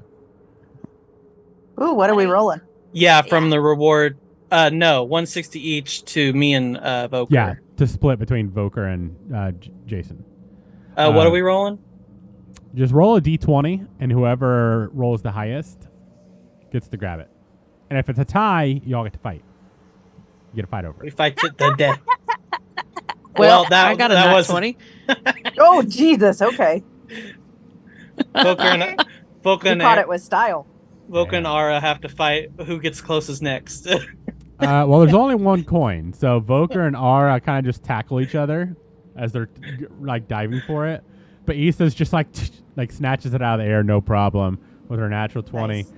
Ooh, what are we rolling? Yeah, from Yeah. the reward. No, 160 each to me and Voker. Yeah, to split between Voker and Jason. What are we rolling? Just roll a d20, and whoever rolls the highest gets to grab it. And if it's a tie, you all get to fight. You get to fight over We it. fight to the death. Well, that I got a that nat was 20. Oh, Jesus. Okay. Voker and You Voker caught it with style. and Ara have to fight who gets closest next. Well, there's only one coin, so Voker and Ara kind of just tackle each other as they're like diving for it. But Issa's just like snatches it out of the air, no problem, with her natural 20, Nice.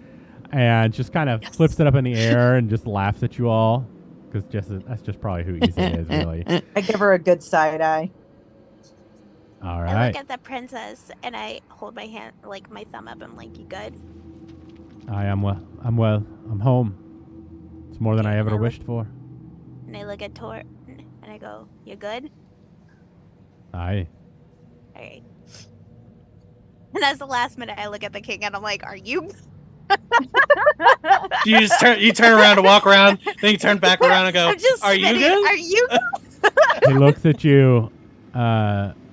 and just kind of flips it up in the air and just laughs at you all, because that's just probably who Issa is, really. I give her a good side eye. All I right. look at the princess and I hold my hand, like my thumb up. I'm like, you good? I am well. I'm well. I'm home. It's more than I ever I look- wished for. And I look at Tor and I go, you good? Aye. All right. And as the last minute, I look at the king and I'm like, are you? you turn around to walk around, then you turn back around and go, I'm just "Are you spitting. good?" Are you good? He looks at you,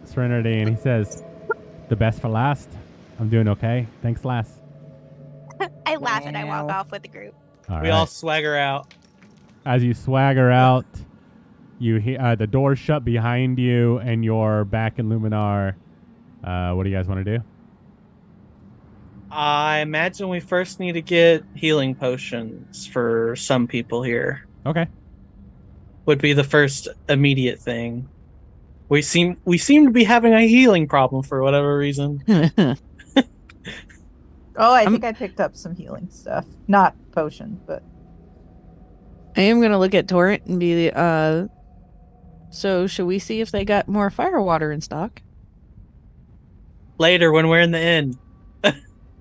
Serenity, and he says, "The best for last. I'm doing okay. Thanks, lass." I laugh and I walk Wow. off with the group. All We right. all swagger out. As you swagger out, you hear the door shut behind you, and you're back in Luminar. What do you guys want to do? I imagine we first need to get healing potions for some people here. Okay. Would be the first immediate thing. We seem to be having a healing problem for whatever reason. Oh, I I'm- think I picked up some healing stuff. Not potion, but I am gonna look at Torrent and be so should we see if they got more fire water in stock? Later when we're in the inn.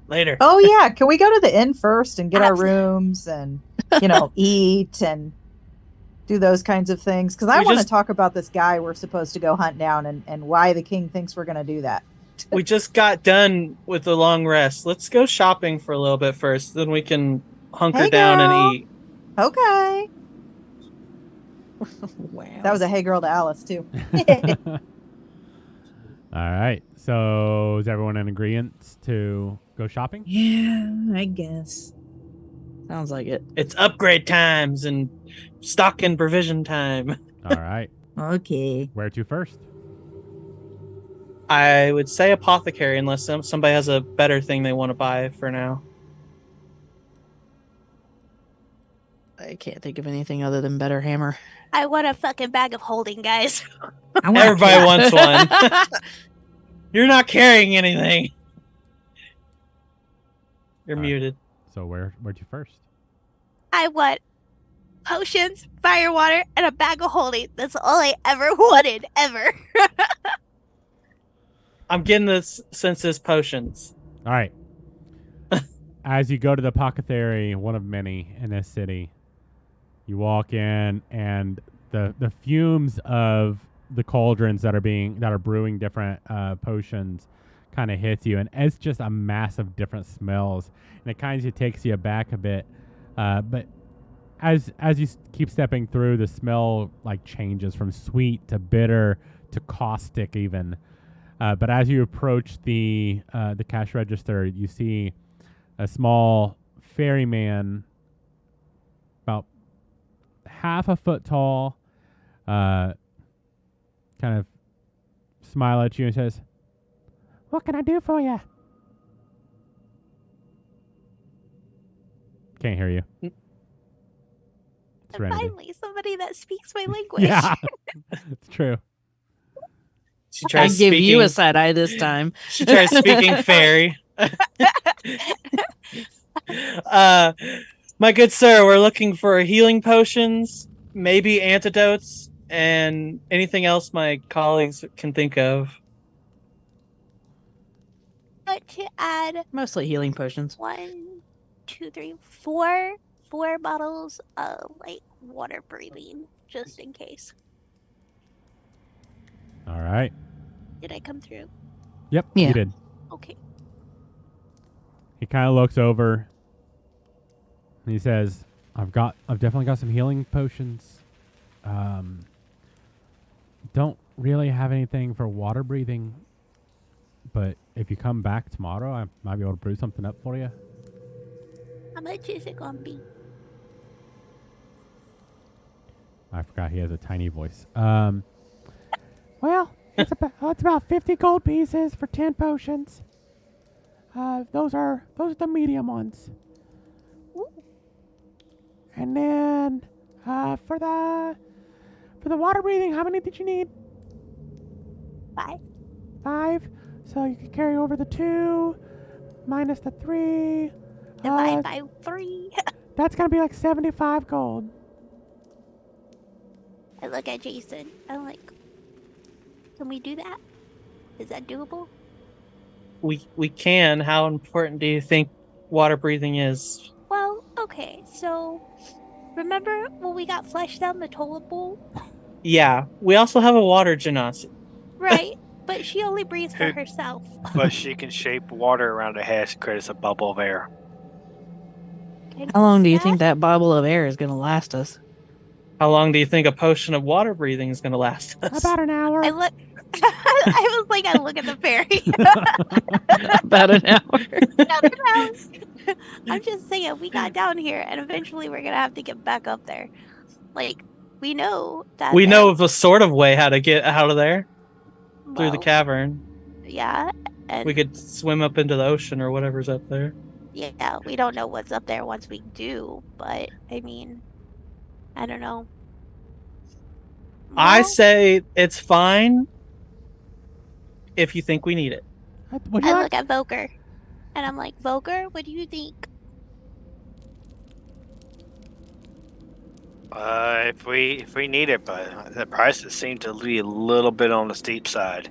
Later. oh yeah, can we go to the inn first and get our Abs- rooms and eat and do those kinds of things? Because I We want to just- talk about this guy we're supposed to go hunt down and why the king thinks we're going to do that. We just got done with the long rest. Let's go shopping for a little bit first. Then we can hunker Hey, down girl. and eat. Okay, Wow. that was a hey girl to Alice too. All right. So is everyone in agreement to go shopping? Yeah, I guess. Sounds like it. It's upgrade times and stock and provision time. All right. Okay. Where to first? I would say apothecary unless somebody has a better thing they want to buy for now. I can't think of anything other than better hammer. I want a fucking bag of holding, guys. I want Everybody wants one. You're not carrying anything. You're All right. muted. So where to first? I want potions, fire water, and a bag of holding. That's all I ever wanted, ever. I'm getting this census potions. All right. As you go to the apothecary, one of many in this city, you walk in, and the fumes of the cauldrons that are brewing different potions kind of hits you, and it's just a mass of different smells, and it kind of takes you aback a bit. But as you keep stepping through, the smell like changes from sweet to bitter to caustic even. But as you approach the cash register, you see a small ferryman, about half a foot tall, kind of smile at you and says, "What can I do for you?" Can't hear you. And Serenity. finally, somebody that speaks my language. Yeah, it's true. She I tries give you a speaking. side eye this time. She tries speaking fairy. My good sir, we're looking for healing potions, maybe antidotes, and anything else my colleagues can think of. But to add Mostly healing potions. 1, 2, 3, 4 bottles of like water breathing, just in case. All right. Did I come through? Yep, Yeah. you did. Okay. He kind of looks over. And he says, I've definitely got some healing potions. Don't really have anything for water breathing, but if you come back tomorrow, I might be able to brew something up for you." How much is it gonna be? I forgot he has a tiny voice. Well, it's about 50 gold pieces for 10 potions. Those are the medium ones. And then for the water breathing, how many did you need? 5. 5. So you could carry over the 2 minus the 3. Divide by 3. That's gonna be like 75 gold. I look at Jason. I'm like, can we do that? Is that doable? We can. How important do you think water breathing is? Well, okay. So, remember when we got flushed down the toilet bowl? Yeah. We also have a water genasi. Right. But she only breathes for Who- herself. But she can shape water around her head to create a bubble of air. How long do you think that bubble of air is going to last us? How long do you think a potion of water breathing is going to last us? About an hour. I look. I was like, I look at the fairy. About an hour. I'm just saying, we got down here, and eventually we're gonna have to get back up there. Like, we know that. We there- know of a sort of way how to get out of there through the well, cavern. Yeah, and We could swim up into the ocean or whatever's up there. yeah, we don't know what's up there once we do, but I mean, I don't know. I Well, say it's fine if you think we need it. Would you I like? look at Voker, and I'm like, Voker, what do you think? If we need it, but the prices seem to be a little bit on the steep side.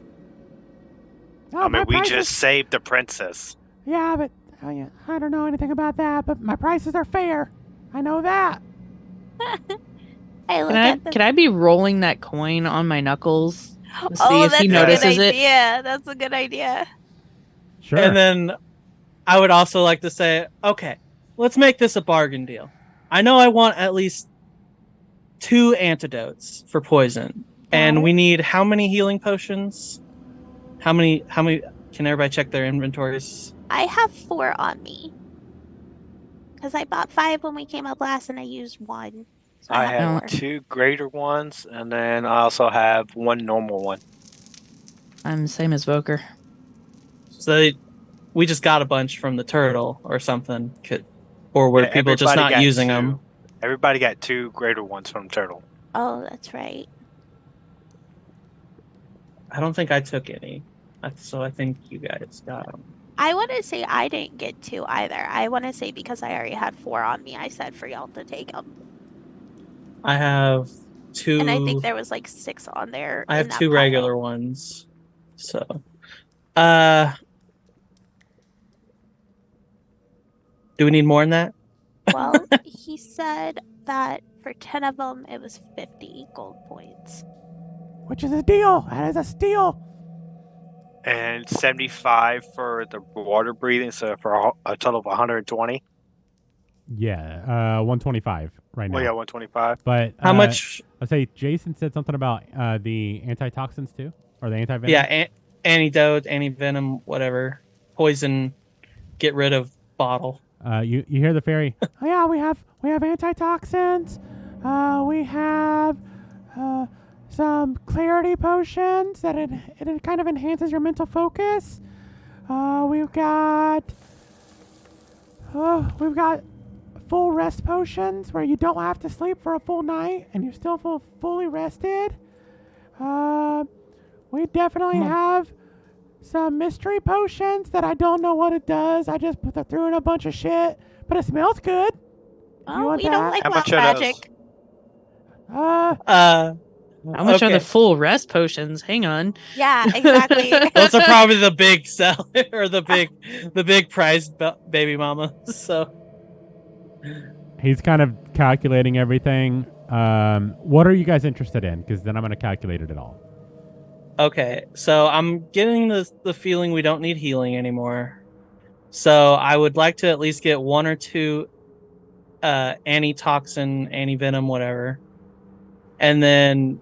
Oh, I my mean, we prices- just saved the princess. Yeah, but I don't know anything about that. But my prices are fair. I know that. I look Can I at the. can I be rolling that coin on my knuckles to see Oh, if that's he a notices good it? idea. That's a good idea. Sure. And then I would also like to say, okay, let's make this a bargain deal. I know I want at least 2 antidotes for poison. And we need how many healing potions? How many can everybody check their inventories? I have 4 on me. Because I bought 5 when we came up last and I used 1. So I I have have 4. 2 greater ones, and then I also have 1 normal one. I'm the same as Voker. So we just got a bunch from the turtle or something. Or were Yeah, people just everybody not got using 2. them? Everybody got 2 greater ones from Turtle. Oh, that's right. I don't think I took any. So I think you guys got them. I want to say I didn't get 2 either. I want to say because I already had 4 on me, I said for y'all to take them. I have 2. And I think there was like 6 on there. I have in that 2 pile. regular ones. So, do we need more than that? Well, he said that for 10 of them, it was 50 gold points. Which is a deal. That is a steal. And 75 for the water breathing, so for a total of 120. Yeah, 125 right now. Well, yeah, 125. But How much? I'll say Jason said something about the antitoxins too, or the anti-venom. Yeah, antidote, anti-venom, whatever. Poison, get rid of bottle. You hear the fairy? Oh yeah, we have antitoxins. We have some clarity potions that it kind of enhances your mental focus. We've got full rest potions where you don't have to sleep for a full night and you still feel fully rested. We definitely have some mystery potions that I don't know what it does. I just threw in a bunch of shit, but it smells good. Oh, want we don't that? like How wild much are those? magic. How much are Okay. the full rest potions? Hang on. Yeah, exactly. Those are probably the big sell or the big prize baby mama. So He's kind of calculating everything. What are you guys interested in? Because then I'm going to calculate it all. okay, so I'm getting the feeling we don't need healing anymore. So I would like to at least get 1 or 2 antitoxin, anti-venom, whatever. And then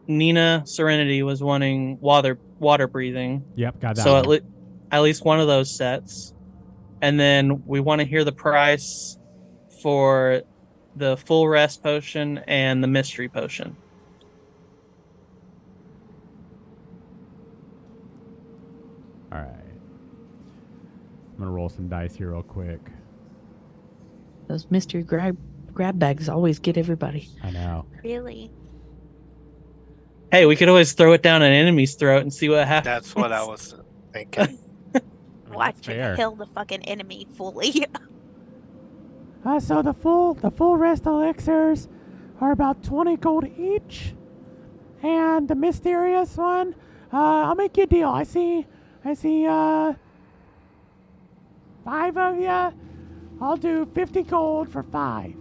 Nina Serenity was wanting water breathing. Yep, got that. So one. at least one of those sets. And then we want to hear the price for the full rest potion and the mystery potion. All right. I'm going to roll some dice here real quick. Those mystery grab bags always get everybody. I know. Really? Hey, we could always throw it down an enemy's throat and see what happens. That's what I was thinking. I mean, that's Watch fair. it kill the fucking enemy fully. So the full rest elixirs are about 20 gold each, and the mysterious one, I'll make you a deal. I see 5 of you. I'll do 50 gold for 5.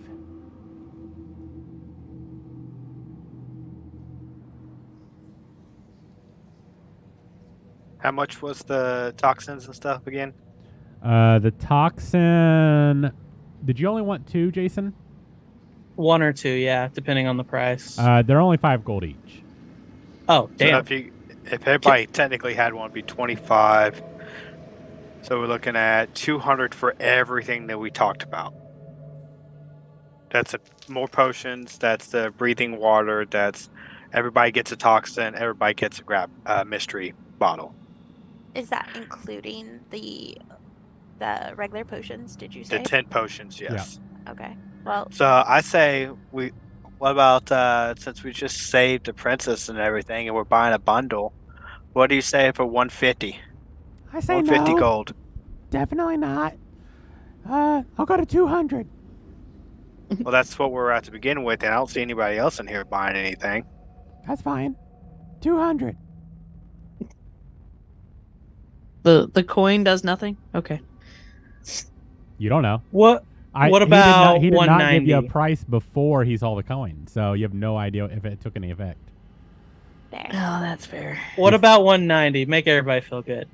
How much was the toxins and stuff again? The toxin. Did you only want 2, Jason? 1 or 2, yeah, depending on the price. They're only 5 gold each. Oh, damn. So if everybody technically had one, it'd be 25. So we're looking at 200 for everything that we talked about. That's more potions. That's the breathing water. That's everybody gets a toxin. Everybody gets a mystery bottle. Is that including the regular potions? Did you The say? 10 potions, yes. Okay. Well, So I say what about since we just saved the princess and everything and we're buying a bundle, What do you say for 150? I say 150 no. gold. Definitely not. I'll go to 200. Well, that's what we're at to begin with, and I don't see anybody else in here buying anything. That's fine. 200. The coin does nothing. Okay. You don't know. What What about he did not give you a 190? price before he saw the coin, so you have no idea if it took any effect. There. Oh, that's fair. What about 190? Make everybody feel good.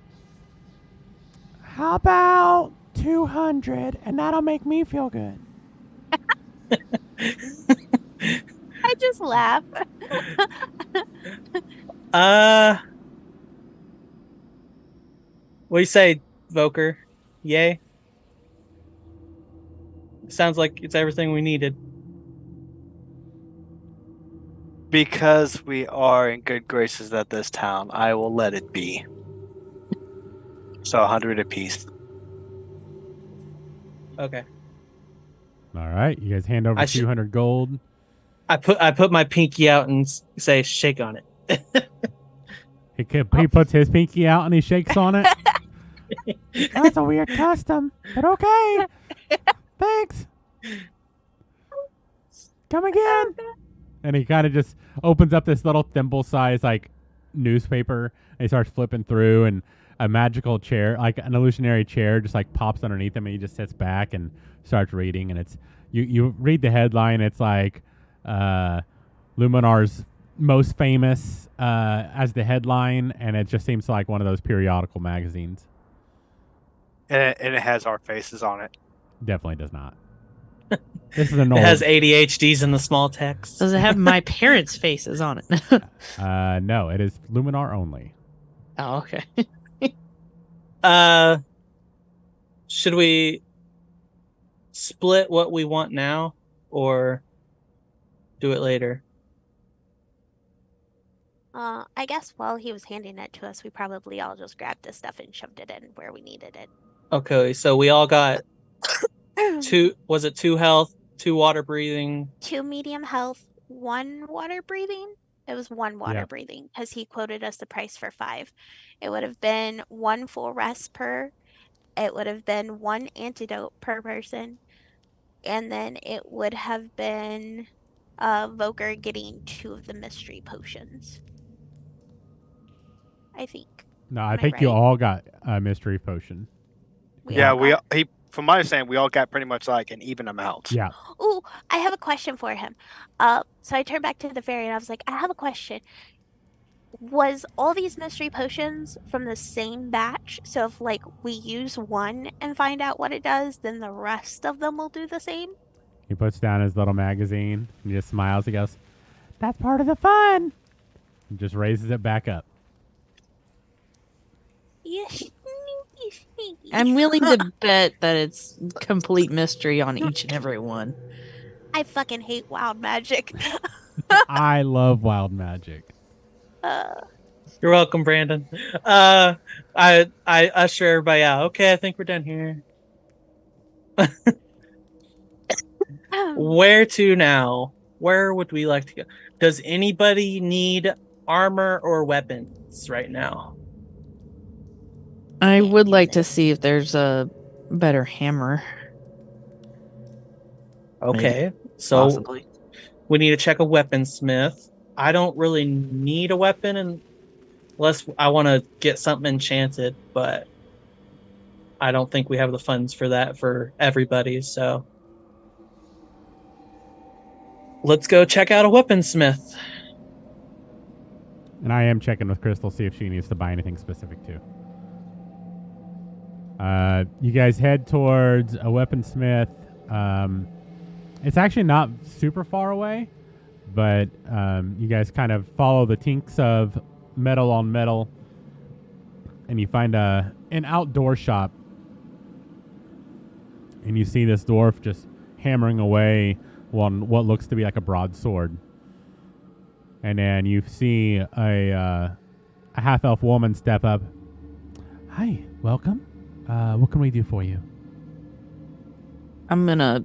How about 200, and that'll make me feel good. I just laugh. What do you say, Voker? Yay? Sounds like it's everything we needed. Because we are in good graces at this town, I will let it be. So 100 apiece. Okay. All right, you guys hand over I should- 200 gold. I put my pinky out and say shake on it. He puts his pinky out and he shakes on it. That's a weird custom, but okay. Thanks. Come again. And he kind of just opens up this little thimble-sized like newspaper and he starts flipping through, and a magical chair, like an illusionary chair, just like pops underneath him, and he just sits back and starts reading. And it's you read the headline. It's like Luminar's most famous as the headline, and it just seems like one of those periodical magazines. And it has our faces on it. Definitely does not. This is a It normal. has ADHDs in the small text. Does it have my parents' faces on it? No, it is Luminar only. Oh, okay. Should we split what we want now or do it later? I guess while he was handing it to us, we probably all just grabbed this stuff and shoved it in where we needed it. Okay, so we all got two health, 2 water breathing. 2 medium health, 1 water breathing. It was 1 water Yeah. breathing because he quoted us the price for 5. It would have been 1 full rest per. It would have been 1 antidote per person, and then it would have been Voker getting 2 of the mystery potions. I think. No, Am I I think you right? all got a mystery potion. Yeah, all got- from my understanding, we all got pretty much like an even amount. Yeah. Ooh, I have a question for him. So I turned back to the fairy and I was like, I have a question. Was all these mystery potions from the same batch? So if like we use one and find out what it does, then the rest of them will do the same? He puts down his little magazine and just smiles. He goes, "That's part of the fun." And just raises it back up. Yes. I'm willing to bet that it's complete mystery on each and every one. I fucking hate wild magic. I love wild magic. You're welcome, Brandon. I usher everybody out. Okay, I think we're done here. Where to now? Where would we like to go? Does anybody need armor or weapons right now? I Can't would use like to it. see if there's a better hammer. Okay, so Possibly. we need to check a weaponsmith. I don't really need a weapon unless I want to get something enchanted, but I don't think we have the funds for that for everybody, so let's go check out a weaponsmith. And I am checking with Crystal, see if she needs to buy anything specific too. You guys head towards a weaponsmith. It's actually not super far away, but you guys kind of follow the tinks of metal on metal, and you find an outdoor shop, and you see this dwarf just hammering away on what looks to be like a broadsword. And then you see a half-elf woman step up. Hi, welcome. What can we do for you? I'm gonna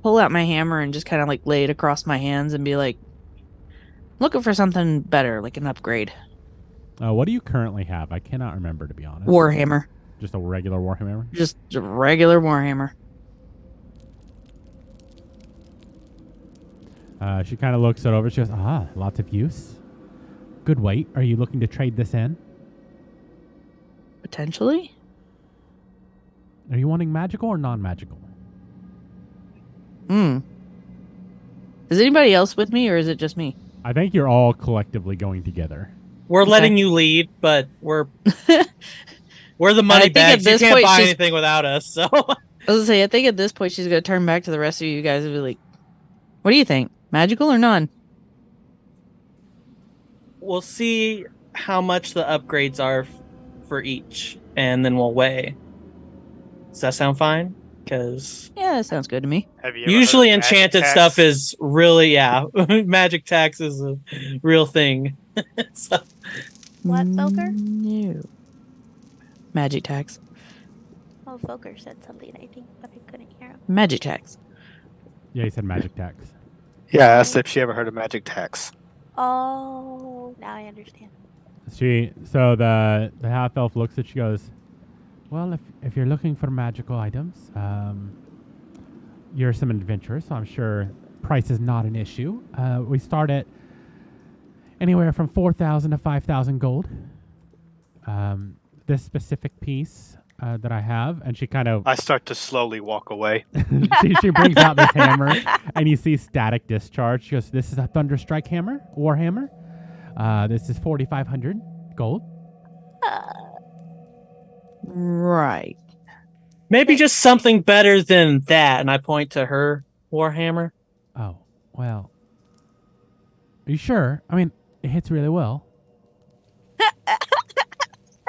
pull out my hammer and just kind of like lay it across my hands and be like, looking for something better, like an upgrade. What do you currently have? I cannot remember, to be honest. Warhammer. Just a regular Warhammer? Just a regular Warhammer. She kind of looks it over. She goes, lots of use. Good weight. Are you looking to trade this in? Potentially? Are you wanting magical or non-magical? Is anybody else with me, or is it just me? I think you're all collectively going together. We're Okay. letting you lead, but we're the I money think at bags. You this can't point buy she's- anything without us. So I was gonna say, I think at this point she's gonna turn back to the rest of you guys and be like, "What do you think? Magical or non?" we'll see how much the upgrades are for each, and then we'll weigh. Does that sound fine? Because Yeah, that sounds good to me. Have you ever usually heard of magic enchanted tax? stuff is really magic tax is a real thing. So, What, Foker? No. Magic tax. Oh, Foker said something, I think, but I couldn't hear him. Magic tax. Yeah, he said magic tax. Yeah, I asked if she ever heard of magic tax. Oh, now I understand. So the half elf looks at. She goes, "Well, if you're looking for magical items, you're some adventurers, so I'm sure price is not an issue. We start at anywhere from 4,000 to 5,000 gold. This specific piece that I have," and she kind of I start to slowly walk away. she brings out this hammer, and you see static discharge. She goes, "This is a Thunderstrike hammer, Warhammer. This is 4,500 gold." Right. maybe just something better than that. And I point to her warhammer. Oh, well. Are you sure? I mean, it hits really well.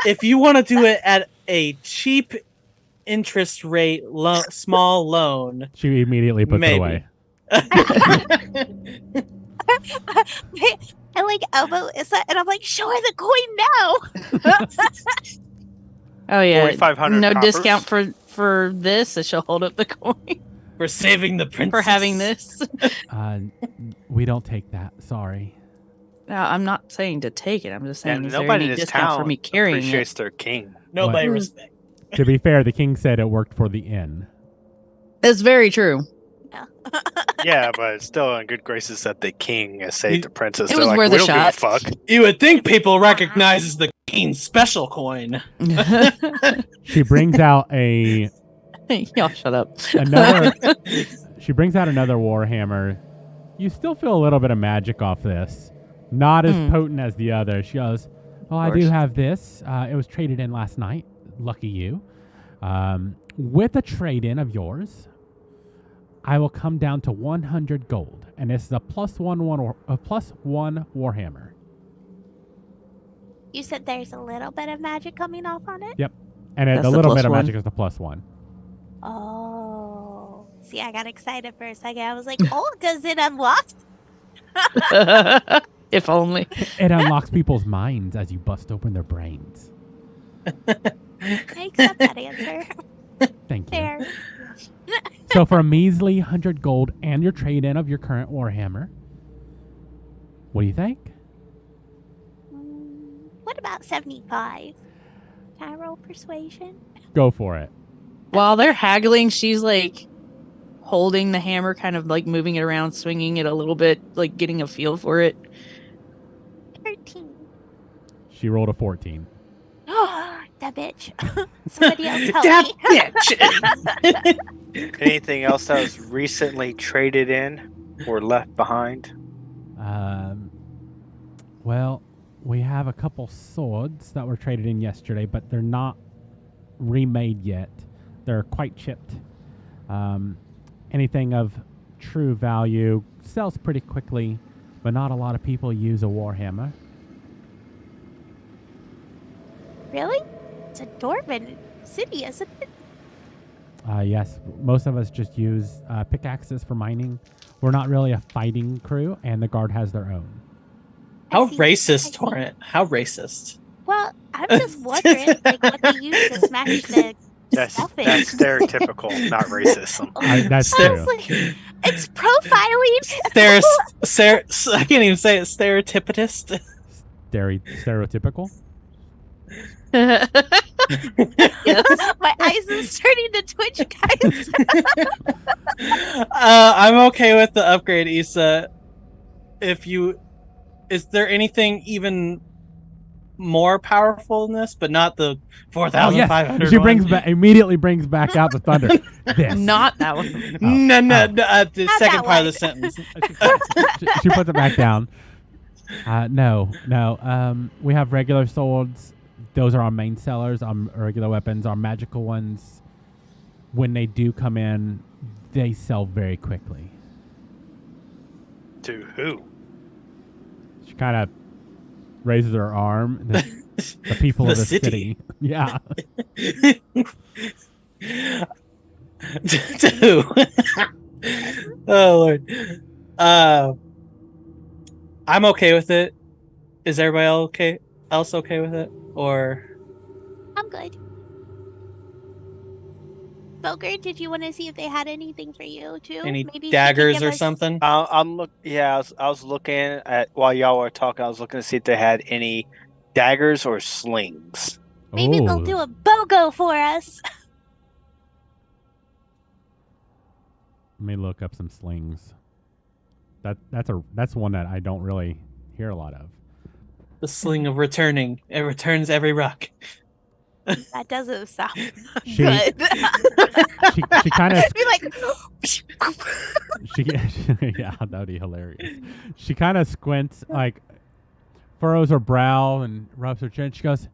If you want to do it at a cheap interest rate, small loan, She immediately puts Maybe. it away. I like elbow Issa, and I'm like, show her the coin now. Oh yeah. 4,500 No coppers? discount for this, so she'll hold up the coin we're saving the princess for having this. We don't take that. Sorry. Now, I'm not saying to take it. I'm just saying, And is there nobody any in this discount for town me carrying appreciates it? their king. Nobody What? respect. To be fair, the king said it worked for the inn. That's very true. Yeah, but it's still in good graces that the king has saved the princess. It They're was like, worth we a don't give shot." fuck. You would think people recognizes the king's special coin. She brings out Y'all shut up. another. She brings out another warhammer. You still feel a little bit of magic off this. Not as potent as the other. She goes, "Well, I do course. have this. It was traded in last night. Lucky you. With a trade-in of yours, I will come down to 100 gold, and this is a +1 warhammer. You said there's a little bit of magic coming off on it? Yep, and That's a the little bit of +1. magic is the +1. Oh. See, I got excited for a second. I was like, oh, does it unlock? If only. It unlocks people's minds as you bust open their brains. I accept that answer. Thank you. Fair. So for a measly 100 gold and your trade-in of your current warhammer, what do you think? What about 75? Can I roll persuasion? Go for it. While they're haggling, she's like holding the hammer, kind of like moving it around, swinging it a little bit, like getting a feel for it. 13. She rolled a 14. Oh, that bitch. Somebody else help That me. bitch. Anything else that was recently traded in or left behind? Well, we have a couple swords that were traded in yesterday, but they're not remade yet. They're quite chipped. Anything of true value sells pretty quickly, but not a lot of people use a warhammer. Really? It's a dwarven city, isn't it? Yes, most of us just use pickaxes for mining. We're not really a fighting crew, and the guard has their own. How I see. racist, I see. Torrent. How racist. Well, I'm just wondering, like, what they use to smash the That's stuff in. stereotypical, not racism. That's I true. was like, it's profiling. There's I can't even say it. Stereotypist. stereotypical. Yes. My eyes are starting to twitch, guys. I'm okay with the upgrade, Issa. Is there anything even more powerful than this, but not the Oh yes, 4,500? she immediately brings back out the thunder. This. Not that one. No, Oh. the Not second that part of the one. sentence. She puts it back down. No. We have regular swords. Those are our main sellers. Our regular weapons. Our magical ones, when they do come in, they sell very quickly. To who? She kind of raises her arm. The people The of the city. Yeah. To who? Oh Lord. I'm okay with it. Is everybody else okay with it? Or I'm good. Boger, did you want to see if they had anything for you too? any Maybe she could daggers give or us- something? I was looking at while y'all were talking. I was looking to see if they had any daggers or slings. Maybe they'll Ooh. do a BOGO for us. Let me look up some slings. That's one that I don't really hear a lot of. The sling of returning. It returns every rock. That doesn't sound She- good. She kind of Be like, yeah, that'd be hilarious. She kind of squints, like furrows her brow and rubs her chin. She goes,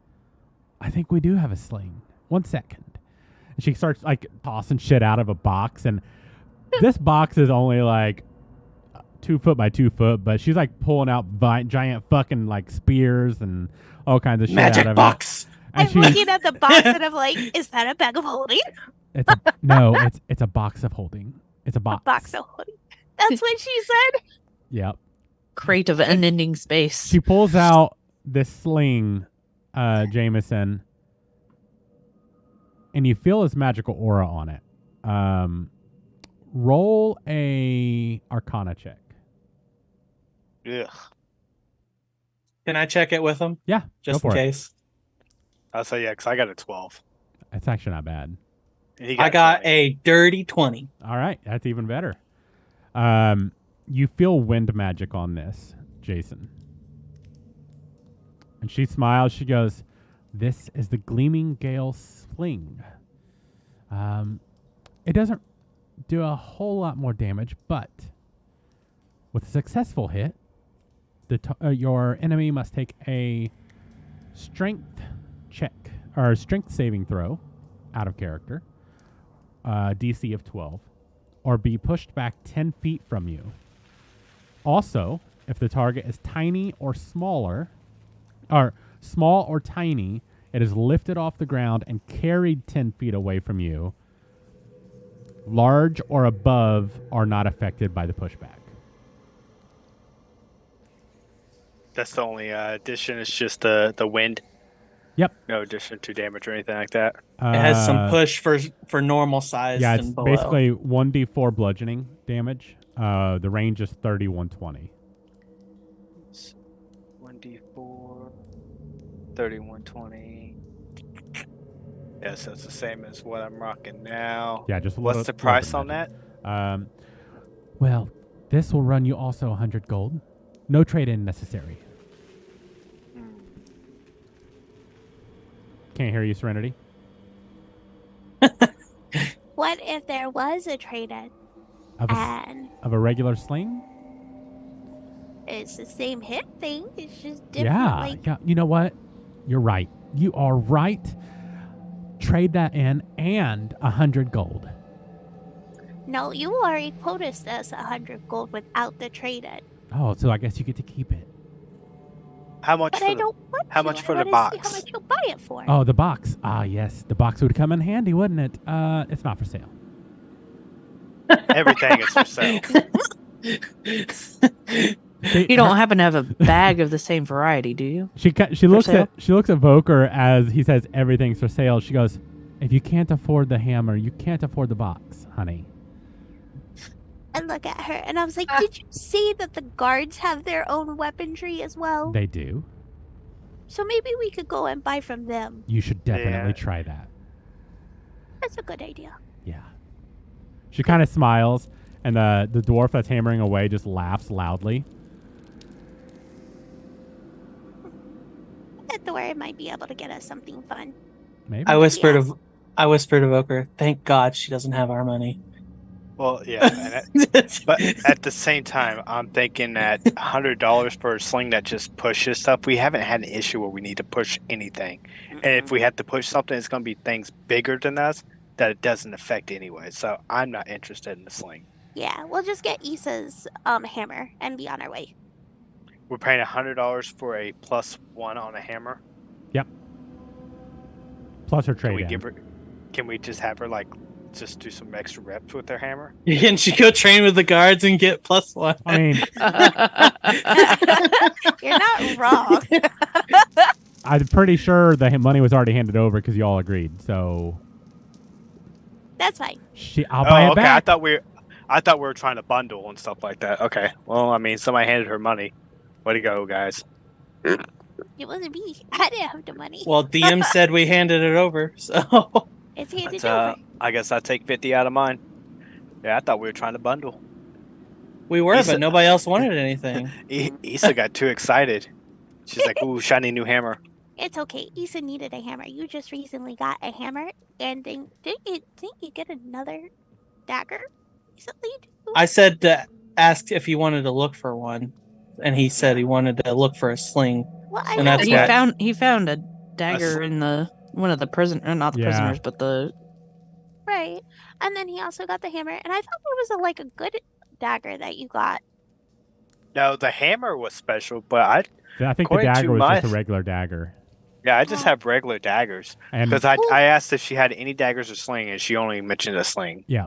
"I think we do have a sling. 1 second." And she starts like tossing shit out of a box, and this box is only like 2 foot by 2 foot, but she's like pulling out giant fucking like spears and all kinds of shit Magic out of box. it. And I'm she, looking at the box and I'm like, is that a bag of holding? it's a box of holding. It's a box. A box of holding. That's what she said. Yep. Crate of unending space. She pulls out this sling, Jameson, and you feel this magical aura on it. Roll a Arcana check. Ugh. Can I check it with them? Yeah, Just go in for it. case. I'll say yeah, because I got a 12. It's actually not bad. And he I got 20. a dirty 20. All right, that's even better. You feel wind magic on this, Jason. And she smiles. She goes, "This is the Gleaming Gale Sling. It doesn't do a whole lot more damage, but with a successful hit, your enemy must take a strength check or strength saving throw out of character, DC of 12, or be pushed back 10 feet from you. Also, if the target is tiny or smaller, or small or tiny, it is lifted off the ground and carried 10 feet away from you. Large or above are not affected by the pushback." That's the only addition. It's just the wind. Yep. No addition to damage or anything like that. It has some push for normal size Yeah, it's and below. basically 1d4 bludgeoning damage. The range is 30, 120. 1d4, 30, 120. Yes, that's the same as what I'm rocking now. Yeah, just a What's little- the little price bit of on that? magic. Well, this will run you also 100 gold. No trade-in necessary. Can't hear you, Serenity. What if there was a trade-in Of a, and of a regular sling? it's the same hit thing? It's just different. Yeah, Like, yeah. You know what? You're right. You are right. Trade that in and 100 gold. no, you already quoted us 100 gold without the trade-in. Oh, so I guess you get to keep it. How much But for I the don't want how to. much I for the wanna box? See how much you'll buy it for? Oh, the box. Ah, yes. The box would come in handy, wouldn't it? It's not for sale. everything is for sale? You don't happen to have a bag of the same variety, do you? She looks sale? at Voker as he says everything's for sale. She goes, "If you can't afford the hammer, you can't afford the box, honey." And look at her, and I was like, "Did you see that the guards have their own weaponry as well?" They do. So maybe we could go and buy from them. You should definitely Yeah. try that. That's a good idea. Yeah. She kind of smiles, and the dwarf that's hammering away just laughs loudly. That Thor might be able to get us something fun. Maybe. I whispered to Voker, thank God she doesn't have our money. Well, yeah, but at the same time, I'm thinking that $100 for a sling that just pushes stuff. We haven't had an issue where we need to push anything, and if we have to push something, it's going to be things bigger than us that it doesn't affect anyway. So I'm not interested in the sling. Yeah, we'll just get Issa's hammer and be on our way. We're paying $100 for a +1 on a hammer. Plus her Can trade we in. give her? Can we just have her just do some extra reps with her hammer? Can she go train with the guards and get +1? I mean, You're not wrong. I'm pretty sure the money was already handed over because you all agreed. So That's fine. I'll buy it okay. back. I thought we were trying to bundle and stuff like that. Okay. Well, I mean, somebody handed her money. Way to go, guys. It wasn't me. I didn't have the money. Well, DM said we handed it over, so It's handed But, over. I guess I take 50 out of mine. Yeah, I thought we were trying to bundle. we were, Issa- but nobody else wanted anything. Issa got too excited. She's like, "Ooh, shiny new hammer." It's okay. Issa needed a hammer. You just recently got a hammer, and then didn't you get another dagger recently? too? I said to ask if he wanted to look for one, and he said he wanted to look for a sling. Well, I and know that's he why- he found a dagger in one of the prison, or not the Yeah. prisoners, but the right. And then he also got the hammer, and I thought there was a good dagger that you got. No, the hammer was special, but I I think the according to dagger was just a my- regular dagger. I just have regular daggers And because I asked if she had any daggers or sling, and she only mentioned a sling. Do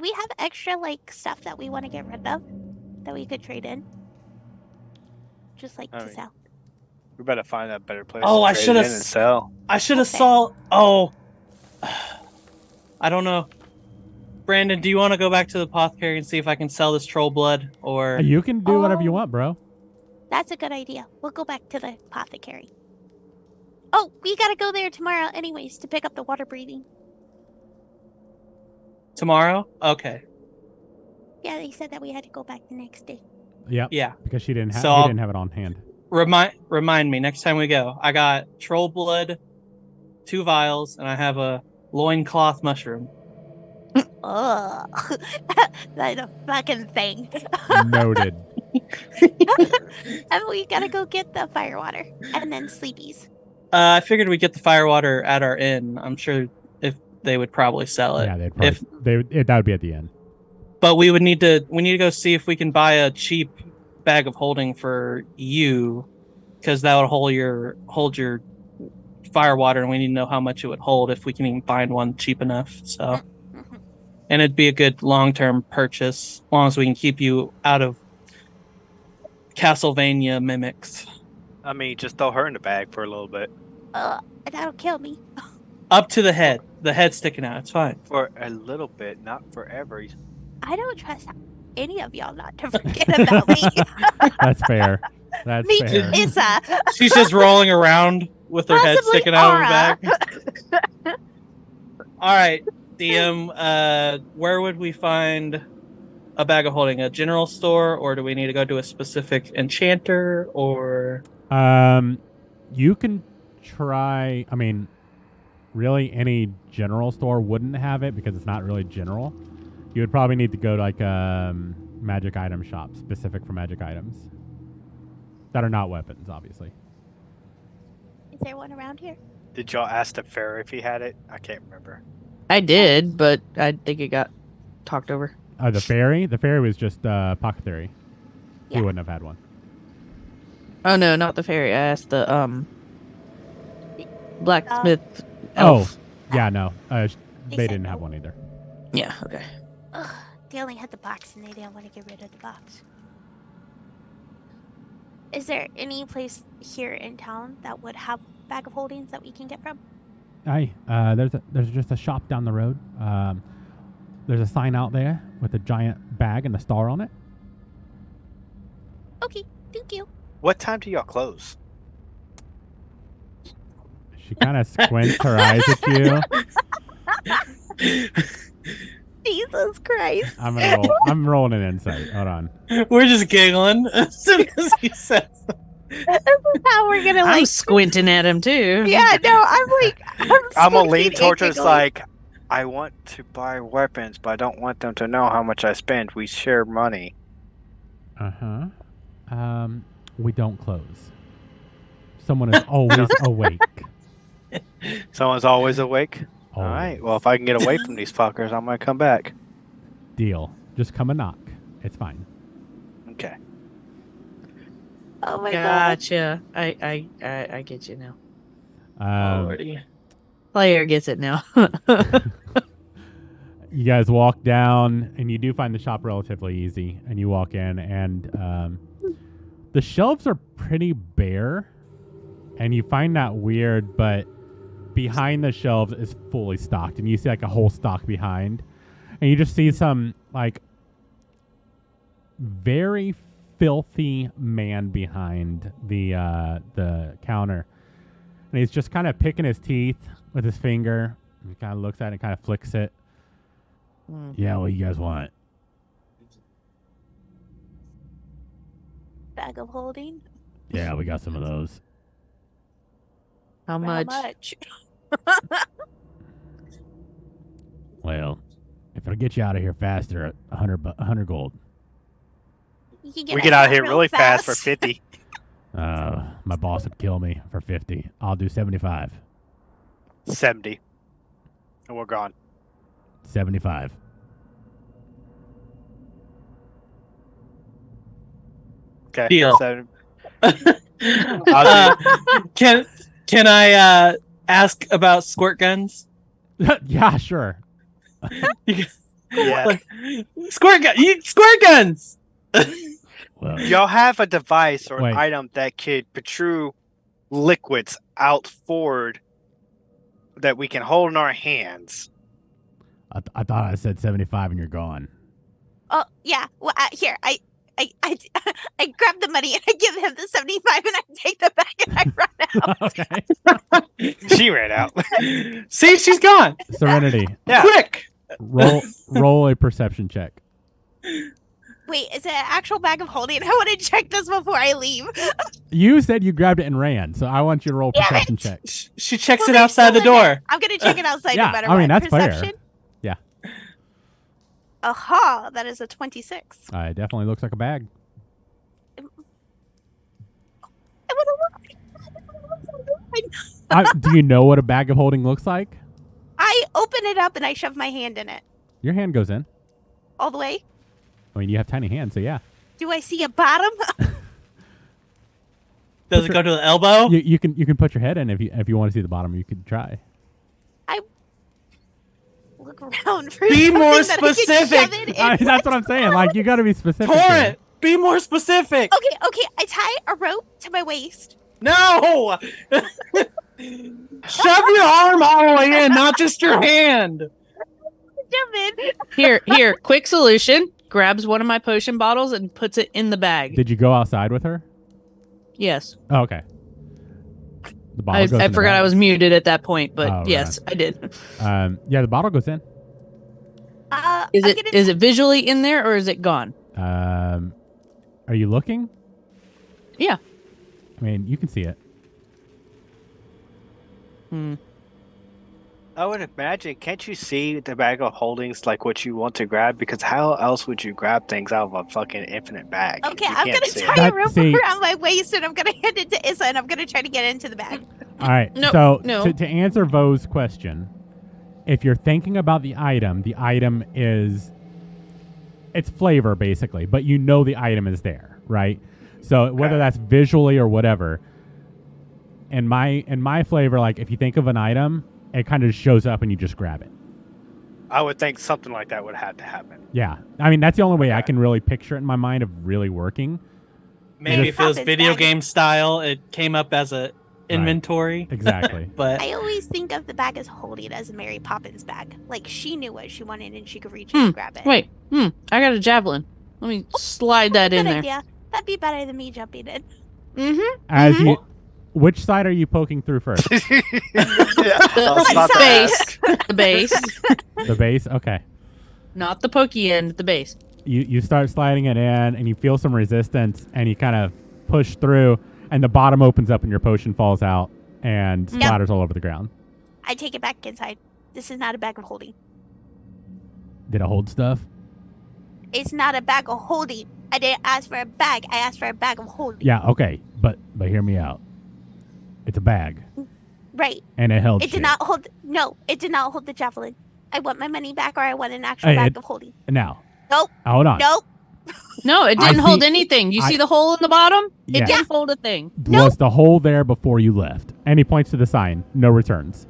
we have extra stuff that we want to get rid of that we could trade in? Just I to mean, sell. We better find a better place. Oh, to I trade should've it in and sell. I should have Okay. saw. Oh, I don't know. Brandon, do you want to go back to the apothecary and see if I can sell this troll blood, or you can do whatever you Oh. want, bro. That's a good idea. We'll go back to the apothecary. Oh, we gotta go there tomorrow anyways to pick up the water breathing. tomorrow? Okay, Yeah, they said that we had to go back the next day. Yep. yeah. Because she didn't have. So he I'll- didn't have it on hand. Remind me next time we go. I got troll blood, 2 vials, and I have a loincloth mushroom. Ugh. That's a fucking thing. Noted. And we gotta go get the firewater and then sleepies. I figured we'd get the firewater at our inn. I'm sure if they would probably sell it. Yeah, they'd probably. That would be at the end. But we need to go see if we can buy a cheap bag of holding for you, because that would hold your firewater, and we need to know how much it would hold if we can even find one cheap enough. So, and it'd be a good long-term purchase, as long as we can keep you out of Castlevania mimics. I mean, just throw her in the bag for a little bit. That'll kill me. Up to the head sticking out. It's fine. For a little bit, not forever. I don't trust any of y'all not to forget about me. That's fair. That's Me, fair. Issa. She's just rolling around with her head Possibly sticking out of Aura. her bag. All right, DM. Where would we find a bag of holding? A general store, or do we need to go to a specific enchanter? Or You can try. I mean, really, any general store wouldn't have it because it's not really general. You would probably need to go to magic item shop specific for magic items that are not weapons, obviously. Is there one around here? Did y'all ask the fairy if he had it? I can't remember. I did, but I think it got talked over. The fairy was just apothecary. He Yeah. wouldn't have had one. Oh no, not the fairy. I asked the blacksmith Oh, elf. yeah, no, They they said didn't no. have one either. Yeah, okay. Ugh, they only had the box and they didn't want to get rid of the box. Is there any place here in town that would have bag of holdings that we can get from? There's just a shop down the road. There's a sign out there with a giant bag and a star on it. Okay, thank you. What time do y'all close? She kind of squints her eyes at you. Jesus Christ. I'm rolling an insight. Hold on. We're just giggling as soon as he says. This is how we're gonna I'm like. squinting at him too. Yeah, no, I'm like, I'm gonna lean squinting towards and us giggling. like, I want to buy weapons, but I don't want them to know how much I spend. We share money. Uh-huh. We don't close. Someone is always awake. Someone's always awake. All Always. right. Well, if I can get away from these fuckers, I might come back. Deal. Just come and knock. It's fine. Okay. Oh my god. Gotcha. I get you now. Already. Player gets it now. You guys walk down, and you do find the shop relatively easy. And you walk in, and the shelves are pretty bare. And you find that weird, but behind the shelves is fully stocked. And you see like a whole stock behind. And you just see some like very filthy man behind the counter. And he's just kind of picking his teeth with his finger. He kind of looks at it and kind of flicks it. Yeah, what you guys want? Bag of holding. Yeah, we got some of those. How For much? How much? Well, if it'll get you out of here faster, 100 gold. You can We us get out of here real really fast for 50. My boss would kill me for 50. I'll do 75. 70. And we're gone. 75. Okay. Deal. I'll Can I ask about squirt guns? Yeah, sure. Yeah. Like, squirt guns. Well, Y'all have a device or Wait. an item that could protrude liquids out forward that we can hold in our hands. I thought I said 75 and you're gone. Oh yeah. Well, here I grab the money and I give him the 75 and I take the bag and I run out. Okay. She ran out. See, she's gone. Serenity. Yeah. Quick. Roll a perception check. Wait, is it an actual bag of holding? I want to check this before I leave. You said you grabbed it and ran, so I want you to roll a Damn perception it. check. She checks Well, it there's outside the still in door. there. I'm gonna check it outside Yeah, no matter I mean, what. that's fair. Perception. Yeah. Aha, that is a 26. It definitely looks like a bag. I wanna look. Do you know what a bag of holding looks like? I open it up and I shove my hand in it Your hand goes in. all the way. I mean, you have tiny hands, so yeah. Do I see a bottom? Does it go to the elbow? You can put your head in if you want to see the bottom. You could try. Look around for Be something more that I can specific. shove it in. That's what I'm saying. Like, you got to be specific. Pour here. it. Be more specific. Okay. I tie a rope to my waist. No. Shove your arm all the way in, not just your hand. Jump in. Here, quick solution. Grabs one of my potion bottles and puts it in the bag. Did you go outside with her? Yes. Oh, okay. The bottle I goes in the forgot bag. I was muted at that point, but Oh, right yes, I did. Yeah, the bottle goes in. Is I'm it gonna- is it visually in there or is it gone? Are you looking? Yeah. I mean, you can see it. I would imagine, can't you see the bag of holdings like what you want to grab? Because how else would you grab things out of a fucking infinite bag? Okay, You I'm can't gonna see it. tie That- a rope see- around my waist and I'm gonna hand it to Issa and I'm gonna try to get into the bag. All right. No, so no. To answer Vo's question, if you're thinking about the item is it's flavor basically, but you know the item is there, right? So whether Okay. that's visually or whatever, in my flavor, like if you think of an item, it kind of just shows up and you just grab it. I would think something like that would have to happen. Yeah. I mean, that's the only way I Okay. can really picture it in my mind of really working. Maybe if it was Poppins video bag. game style, it came up as a inventory. Exactly. But I always think of the bag as holding as a Mary Poppins bag. Like she knew what she wanted and she could reach and grab it. Wait, I got a javelin. Let me slide that Good in there. idea. That'd be better than me jumping in. Mm-hmm. As you, which side are you poking through first? I was about to Base. ask. The base. The base. Okay. Not the pokey end, the base. You start sliding it in, and you feel some resistance, and you kind of push through, and the bottom opens up, and your potion falls out and Yep. splatters all over the ground. I take it back inside. This is not a bag of holding. Did it hold stuff? It's not a bag of holding. I didn't ask for a bag. I asked for a bag of holding. Yeah. Okay. But hear me out. It's a bag, Right. and it held. It shit. did not hold. No, it did not hold the javelin. I want my money back, or I want an actual Hey, bag it- of holding. Now. Nope. Hold on. Nope. No, it I didn't hold see- anything. You I- see the hole in the bottom? Yeah. It didn't hold a thing. Was the hole there before you left? And he points to the sign. No returns.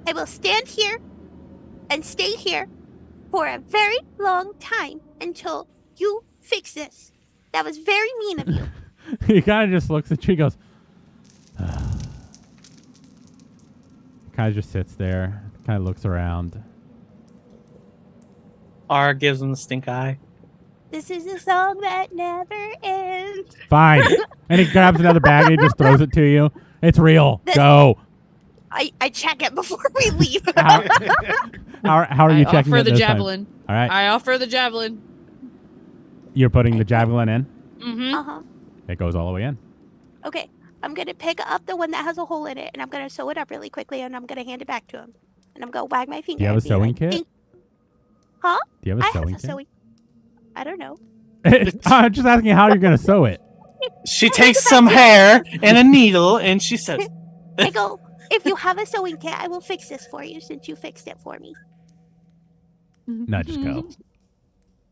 I will stand here and stay here for a very long time until you fix this. That was very mean of you. He kind of just looks at you. He goes. Kind of just sits there. Kind of looks around. R gives him the stink eye. This is a song that never ends. Fine. And he grabs another bag and he just throws it to you. It's real. This- Go. I check it before we leave. How are you I checking offer it the this time? javelin. All right. I offer the javelin. You're putting the javelin in. Mm-hmm. Uh-huh. It goes all the way in. Okay. I'm gonna pick up the one that has a hole in it and I'm gonna sew it up really quickly and I'm gonna hand it back to him. And I'm gonna wag my finger. Do you have a and be sewing like, kit? "Thank-" Huh? Do you have a I sewing have a kit? sewing. I don't know. I'm just asking how you're going to sew it. She takes some hair and a needle and she says, I go, if you have a sewing kit, I will fix this for you since you fixed it for me. No, just go.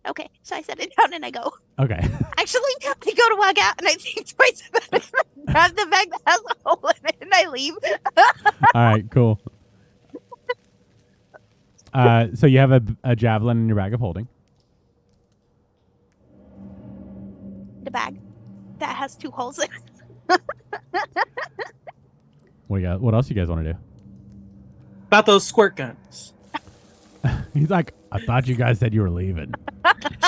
Okay, so I set it down and I go. Okay. Actually, I go to walk out and I think twice about it. Grab the bag that has a hole in it and I leave. All right, cool. So you have a javelin in your bag of holding. The bag that has 2 holes in it. What else you guys want to do? about those squirt guns. He's like, I thought you guys said you were leaving.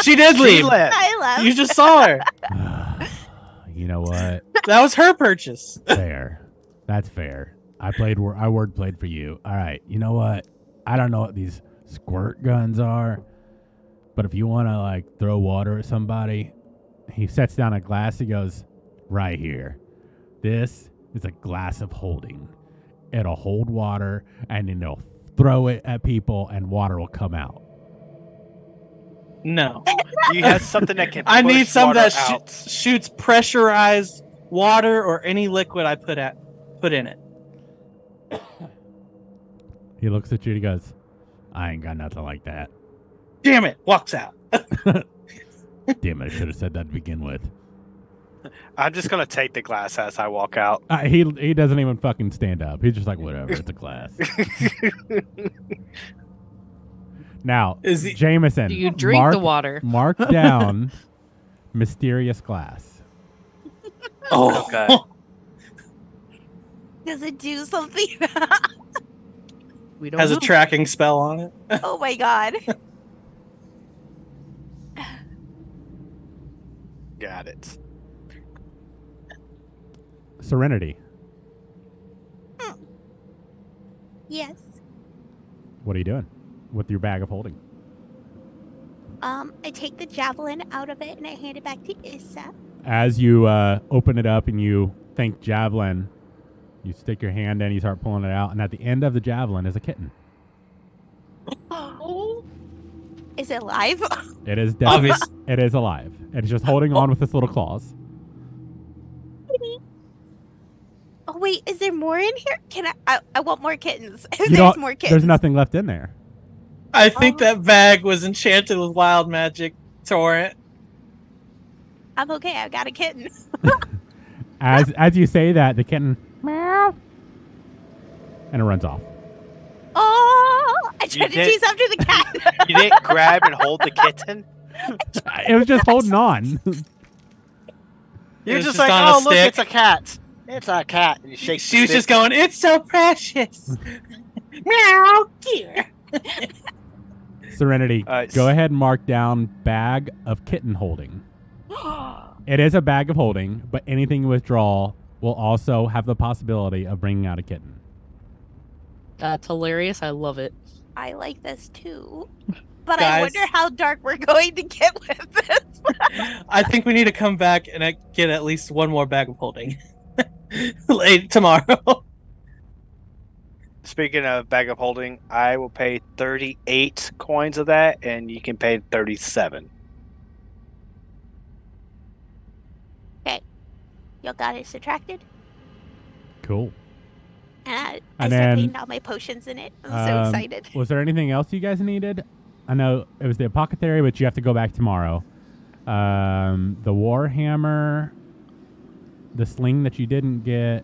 She did She leave. left. I love. You just saw her. You know what? That was her purchase. Fair. That's fair. I word played for you. All right. You know what? I don't know what these squirt guns are, but if you want to like throw water at somebody, he sets down a glass. He goes, right here. This is a glass of holding. It'll hold water and then it'll throw it at people and water will come out. No. You have something that can. I need push some water that out. shoots pressurized water or any liquid I put in it. He looks at you and he goes, I ain't got nothing like that. Damn it. Walks out. Damn it, I should have said that to begin with. I'm just gonna take the glass as I walk out. He doesn't even fucking stand up. He's just like, whatever, it's a glass. Now, Is he- Jameson, Do you drink mark, the water? mark down mysterious glass. Oh. Okay. Does it do something? We don't Has know. a tracking spell on it. Oh my god. Got it. Serenity, Yes. what are you doing with your bag of holding? I take the javelin out of it and I hand it back to Issa. As you open it up and you think javelin, you stick your hand in, you start pulling it out, and at the end of the javelin is a kitten. Is it live? It is definitely, Obvious. it is alive. It's just holding on with its little claws. Oh wait, is there more in here? Can I want more kittens. You There's don't- more kittens. There's nothing left in there. I think Oh. that bag was enchanted with wild magic, Torrent. I'm okay. I got a kitten. As you say that, the kitten meow, and it runs off. Oh, I tried to did- chase after the cat. You didn't grab and hold the kitten. It was just holding on. You're was just just like, on a oh look, stick." it's a cat. It's a cat. And you shake. She was just going, it's so precious. Meow, dear. Serenity, Alright, go ahead and mark down bag of kitten holding. It is a bag of holding, but anything you withdraw will also have the possibility of bringing out a kitten. That's hilarious. I love it. I like this too. But I wonder Guys. how dark we're going to get with this. I think we need to come back and get at least one more bag of holding late tomorrow. Speaking of bag of holding, I will pay 38 coins of that, and you can pay 37. Y'all got it subtracted. Cool. And I And start then, putting all my potions in it. I'm so excited. Was there anything else you guys needed? I know it was the apothecary, but you have to go back tomorrow. The warhammer, the sling that you didn't get,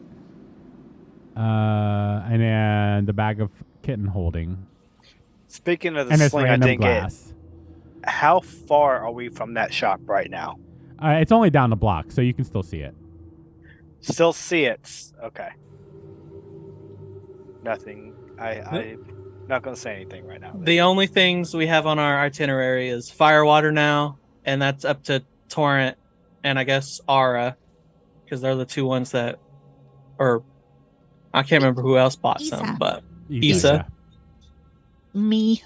and then the bag of kitten holding, Speaking of the and this sling I random didn't glass. get, how far are we from that shop right now? It's only down the block, so you can still see it. Still see it. Okay. Nothing. I'm not going to say anything right now. The only things we have on our itinerary is Firewater now, and that's up to Torrent and I guess Ara, because they're the two ones that, or I can't remember who else bought some, Isa. but Isa. Me.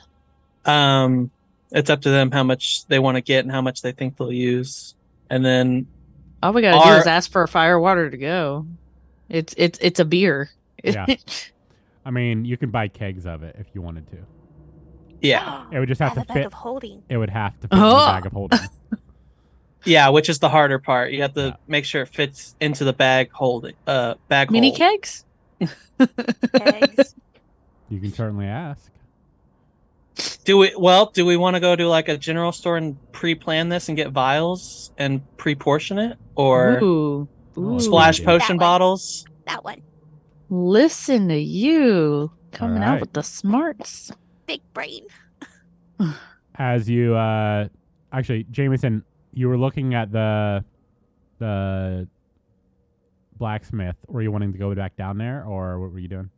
it's up to them how much they want to get and how much they think they'll use, and then All we gotta do is ask for fire water to go. It's a beer. Yeah. I mean, you can buy kegs of it if you wanted to. yeah, It would just have to a bag fit. of holding. It would have to fit in the Oh. bag of holding. yeah, which is the harder part. You have to Yeah. make sure it fits into the bag holding, bag Mini hold. kegs? Eggs. You can certainly ask. Do we want to go to like a general store and pre-plan this and get vials and pre-portion it, or Ooh. Ooh. splash Ooh. potion That one. bottles? That one. Listen to you coming right. out with the smarts. Big brain. As you actually, Jameson, you were looking at the blacksmith. Were you wanting to go back down there, or what were you doing?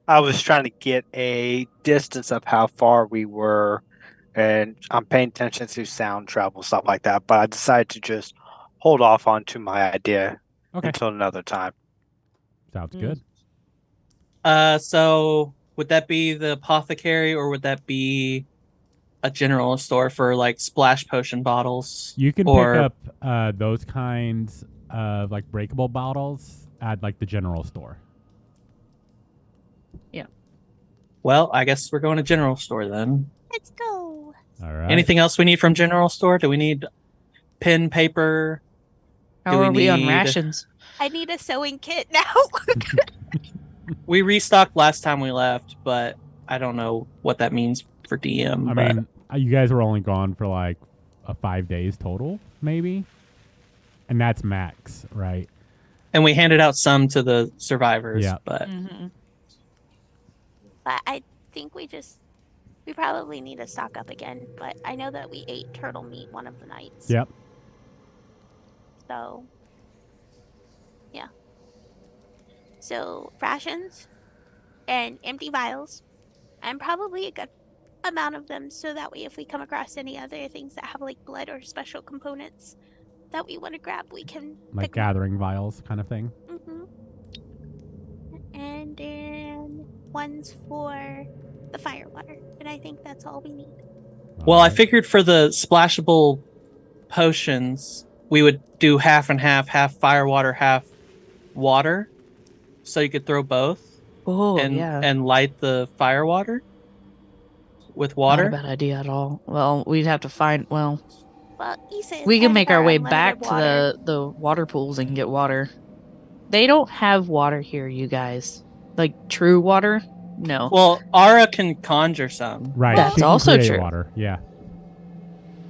I was trying to get a distance of how far we were, and I'm paying attention to sound travel, stuff like that. But I decided to just hold off on to my idea Okay, until another time. sounds Mm. good. So would that be the apothecary, or would that be a general store for like splash potion bottles? You can or pick up those kinds of like breakable bottles at like the general store. well, I guess we're going to general store then. Let's go. All right. Anything else we need from general store? Do we need pen, paper? How we are we on need- rations? I need a sewing kit now. We restocked last time we left, but I don't know what that means for DM. I but mean, you guys were only gone for like 5 days total, maybe, and that's max, right? and we handed out some to the survivors. Yeah. But Mm-hmm. But I think we probably need to stock up again. But I know that we ate turtle meat one of the nights. Yep. So, yeah. So, rations and empty vials, and probably a good amount of them, so that way if we come across any other things that have like blood or special components that we want to grab, we can Like pick 'em up. gathering vials kind of thing. Mm-hmm. And then ones for the fire water, and I think that's all we need. well, I Alright. figured for the splashable potions, we would do half and half fire water, half water, so you could throw both Oh, and yeah. and light the fire water with Not a water. bad idea at all. Well, we'd have to find. Well, Well, Issa is we part can of make our way unlimited back to water. the water pools and get water. They don't have water here, you guys. Like true water? No. Well, Ara can conjure some, Right. That's she can also create true. Water. Yeah.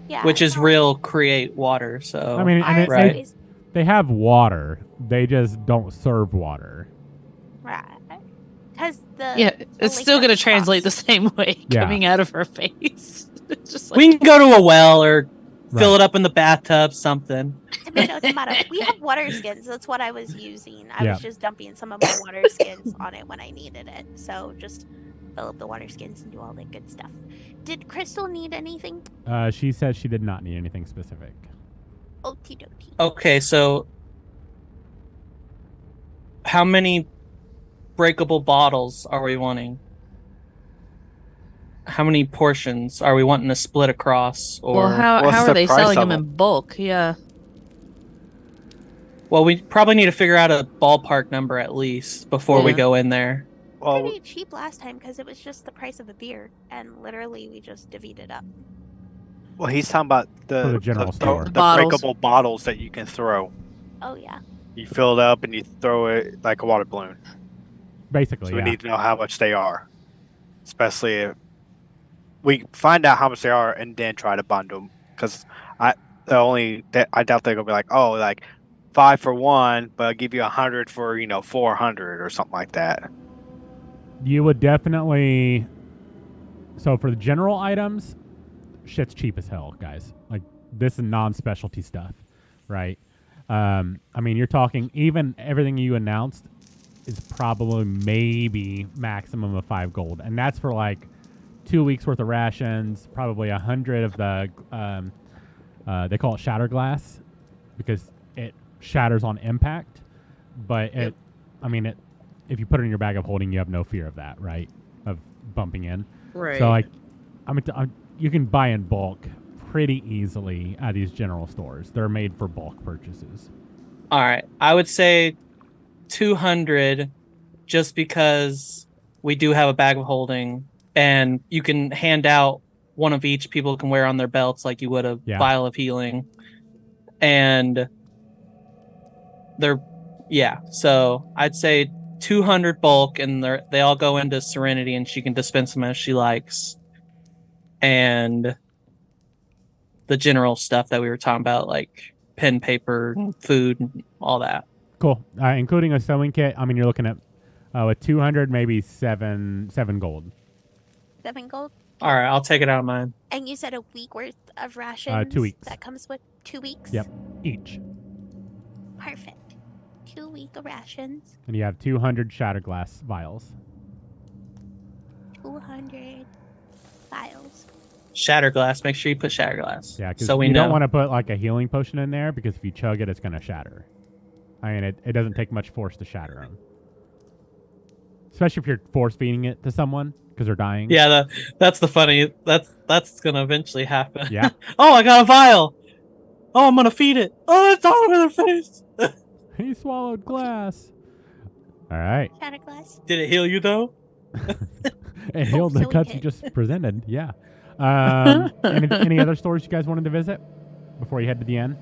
Yeah, which is no, real create water. So I mean, and ours right. is- they have water. They just don't serve water. right. Because the Yeah, it's lake still going to does translate the cross. same way Yeah. coming out of her face. It's just like, we can go to a well or fill Right. it up in the bathtub, something. Tomato. We have water skins. That's what I was using. I Yeah. was just dumping some of my water skins on it when I needed it. So just fill up the water skins and do all that good stuff. Did Crystal need anything? She said she did not need anything specific. Okie dokie. Okay, so how many breakable bottles are we wanting? How many portions are we wanting to split across? Or Well, how what's are the they price selling of them in bulk? Yeah. well, we probably need to figure out a ballpark number at least before we Yeah. go in there. Well, Pretty cheap last time because it was just the price of a beer, and literally we just divvied it up. well, he's talking about For the general store. the Bottles. breakable bottles that you can throw. Oh yeah. You fill it up and you throw it like a water balloon. Basically, So we yeah. need to know how much they are, especially if we find out how much they are and then try to bundle them. Because I doubt they're gonna be like, oh, like 5 for 1, but I'll give you 100 for 400 or something like that. You would definitely. So for the general items, shit's cheap as hell, guys. Like this is non-specialty stuff, right? I mean, you're talking even everything you announced is probably maybe maximum of 5 gold, and that's for like 2 weeks worth of rations. Probably 100 of the they call it shatter glass because it shatters on impact, but it, I mean, if you put it in your bag of holding, you have no fear of that, right? Of bumping in. Right. So like, you can buy in bulk pretty easily at these general stores. They're made for bulk purchases. All right, I would say 200, just because we do have a bag of holding, and you can hand out one of each. People can wear on their belts like you would a Yeah. vial of healing, and so I'd say 200 bulk, and they all go into Serenity, and she can dispense them as she likes. And the general stuff that we were talking about, like pen, paper, food, and all that. Cool. Including a sewing kit. I mean, you're looking at with 200, maybe seven gold. 7 gold. All right, I'll take it out of mine. And you said a week worth of rations. 2 weeks. That comes with 2 weeks. Yep. Each. Perfect. 2 week of rations. And you have 200 shatter glass vials. 200 vials. Shatterglass. Make sure you put Shatterglass. Yeah, because so we you know. don't want to put like a healing potion in there because if you chug it, it's going to shatter. I mean, it doesn't take much force to shatter them. Especially if you're force feeding it to someone because they're dying. Yeah, that's the funny. That's gonna eventually happen. Yeah. Oh, I got a vial. Oh, I'm gonna feed it. Oh, it's all over their face. He swallowed glass. All right. Shatter glass. Did it heal you though? It healed the silly cuts you kid. just presented. Yeah. Any other stores you guys wanted to visit before you head to the end?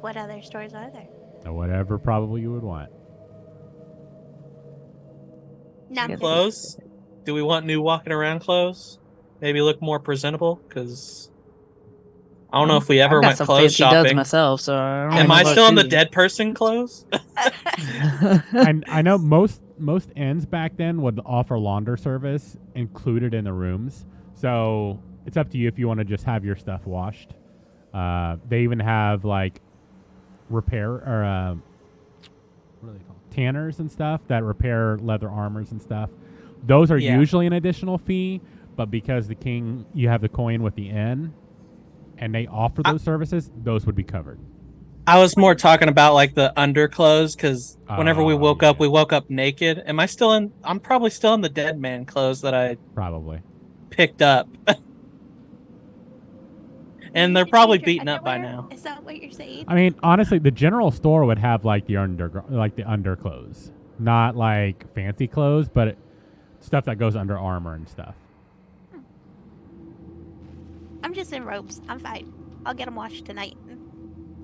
What other stores are there? Or whatever probably you would want. None. Clothes. Do we want new walking around clothes? Maybe look more presentable, because I don't know if we ever I've got went some clothes fancy duds shopping. myself, so I don't Am know I about still in the you. dead person clothes? And I know most inns back then would offer launder service included in the rooms. So it's up to you if you want to just have your stuff washed. They even have like repair or what are they called? Tanners and stuff that repair leather armors and stuff. Those are Yeah. usually an additional fee, but because you have the coin with the inn, and they offer those services, those would be covered. I was more talking about like the underclothes, because whenever we Oh, woke up, yeah. we woke up naked. Am I still in? I'm probably still in the dead man clothes that I Probably. picked up. And they're You probably change your beaten up by underwear? now. Is that what you're saying? I mean, honestly, the general store would have like the underclothes, not like fancy clothes, but stuff that goes under armor and stuff. I'm just in robes. I'm fine. I'll get them washed tonight.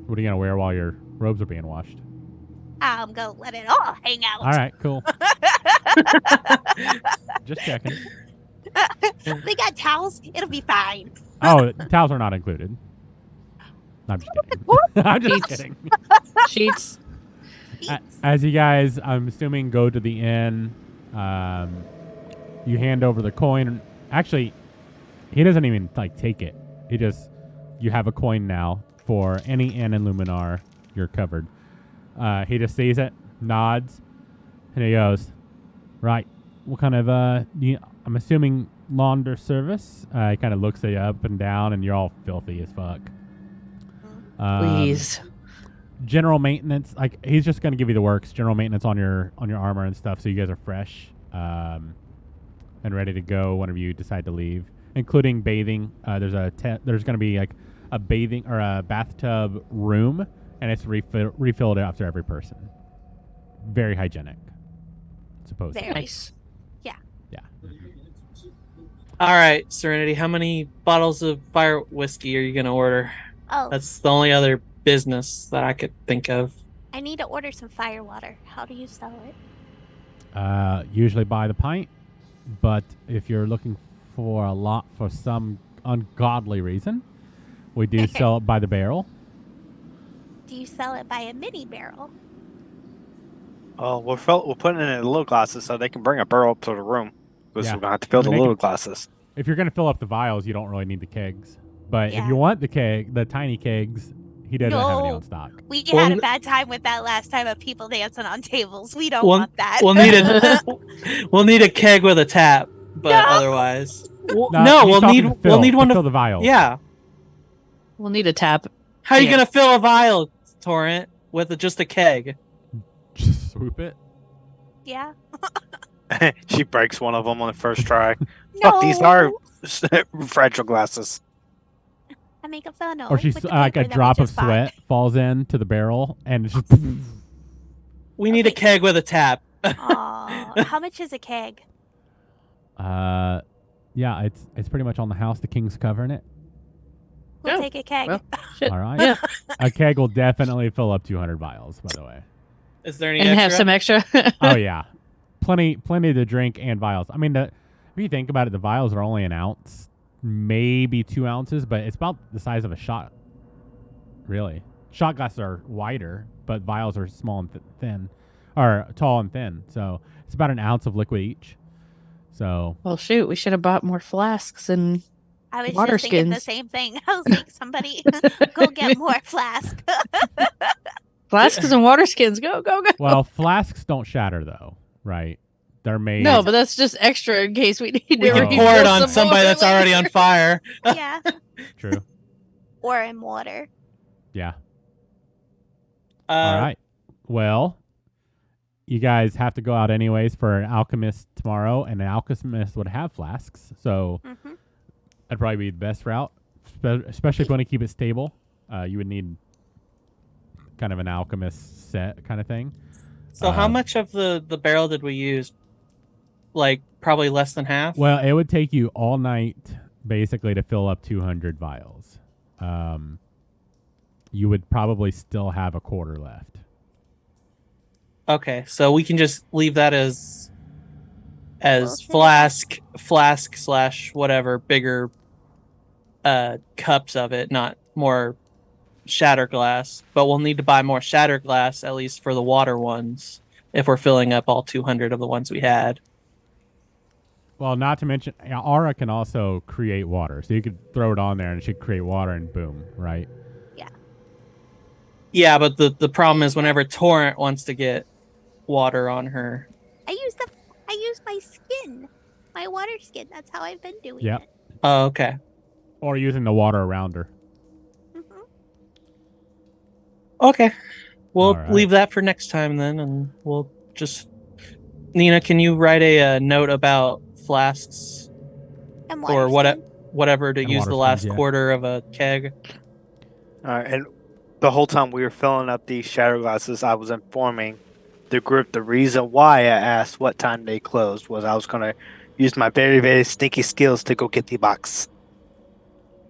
What are you gonna wear while your robes are being washed? I'm gonna let it all hang out. All right, cool. Just checking. We got towels. It'll be fine. Oh, towels are not included. No, I'm just kidding. I'm just Sheets. kidding. Sheets. As you guys, I'm assuming, go to the inn, you hand over the coin. Actually, he doesn't even like take it. You have a coin now for any inn in Luminar. You're covered. He just sees it, nods, and he goes, "Right, what kind of I'm assuming launder service." He kind of looks at you up and down, and you're all filthy as fuck. Please. General maintenance, like he's just gonna give you the works. General maintenance on your armor and stuff, so you guys are fresh and ready to go whenever you decide to leave, including bathing. There's gonna be like a bathing or a bathtub room, and it's refilled after every person. Very hygienic, supposedly. Very. Nice. All right, Serenity. How many bottles of fire whiskey are you gonna order? Oh, That's the only other business that I could think of. I need to order some fire water. How do you sell it? Usually by the pint, but if you're looking for a lot for some ungodly reason, we do sell it by the barrel. Do you sell it by a mini barrel? Oh, we're putting it in little glasses so they can bring a barrel up to the room. Because Yeah. we're going to have to fill I mean, the they little can- glasses. If you're gonna fill up the vials, you don't really need the kegs. But if Yeah. you want the tiny kegs, he doesn't have any No. on stock. We Well, had a bad time with that last time of people dancing on tables. We don't Well, want that. We'll need we'll need a keg with a tap, but No. otherwise, No, no, he's we'll talking need to fill, we'll need one to to fill the vials. yeah. We'll need a tap. How are you Yeah. gonna fill a vial, Torrent, with just a keg? Just swoop it. Yeah. She breaks one of them on the first try. No. Fuck, these are fragile glasses. I make a funnel. Or she's with the like paper a that we drop of just bought. sweat falls into the barrel and it's just. We need a Okay. keg with a tap. Aw, how much is a keg? Yeah, it's pretty much on the house. The king's covering it. We'll Oh, take a keg. well. Shit. All right. Yeah. A keg will definitely fill up 200 vials. By the way. Is there any And extra? have some extra. Oh yeah, plenty to drink and vials. I mean, if you think about it, the vials are only an ounce, maybe 2 ounces, but it's about the size of a shot. Really, shot glasses are wider, but vials are small and thin, or tall and thin. So it's about an ounce of liquid each. So Well, shoot, we should have bought more flasks and I was water just thinking the skins. same thing. I was like, somebody go get more flask. flasks and water skins. Go, go, go. well, flasks don't shatter though, right? They're made. No, but that's just extra in case we need we to can refill pour it refill on some somebody more that's already on later. fire. Yeah. True. Or in water. Yeah. All right. Well, you guys have to go out anyways for an alchemist tomorrow, and an alchemist would have flasks, so Hmm. that'd probably be the best route. Especially if you want to keep it stable, you would need kind of an alchemist set kind of thing. So how much of the barrel did we use? Like probably less than half. Well, it would take you all night basically to fill up 200 vials. You would probably still have a quarter left. Okay, so we can just leave that as Bullshit. flask / whatever bigger cups of it, not more shatter glass. But we'll need to buy more shatter glass at least for the water ones if we're filling up all 200 of the ones we had. Well, not to mention, Aura can also create water, so you could throw it on there and it should create water, and boom, right? Yeah, but the problem is whenever Torrent wants to get water on her. I use my skin. My water skin. That's how I've been doing Yep. it. Oh, okay. Or using the water around her. Hmm. Okay. We'll All right. leave that for next time then, and we'll just. Nina, can you write a note about flasks And or water skin. whatever to And use water the last skins, yeah. quarter of a keg? And the whole time we were filling up these shatter glasses, I was informing the group the reason why I asked what time they closed was I was going to use my very, very sneaky skills to go get the box.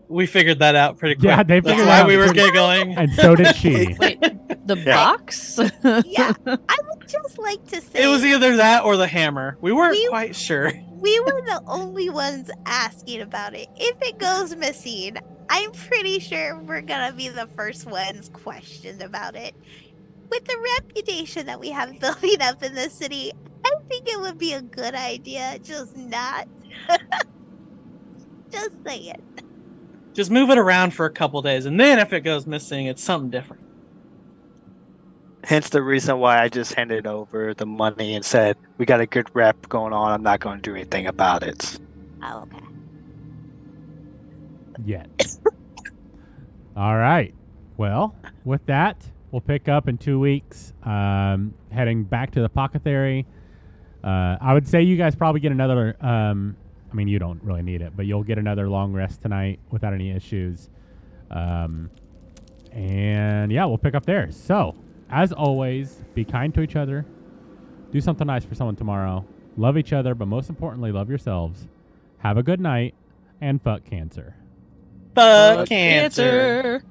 We figured that out pretty quick. Yeah, they That's figured why out we were pretty- giggling. And so did she. Wait, the Yeah. box? Yeah, I would just like to say It was either that or the hammer. We weren't We- quite sure. we were the only ones asking about it. If it goes missing, I'm pretty sure we're gonna be the first ones questioned about it. With the reputation that we have building up in the city, I think it would be a good idea just not. Just saying. Just move it around for a couple days, and then if it goes missing, it's something different. Hence the reason why I just handed over the money and said, we got a good rep going on. I'm not going to do anything about it. Oh, okay. Yet. All right. Well, with that, we'll pick up in 2 weeks, heading back to the Apothecary. I would say you guys probably get another, I mean, you don't really need it, but you'll get another long rest tonight without any issues. And yeah, we'll pick up there. So, as always, be kind to each other. Do something nice for someone tomorrow. Love each other, but most importantly, love yourselves. Have a good night, and fuck cancer. Fuck cancer.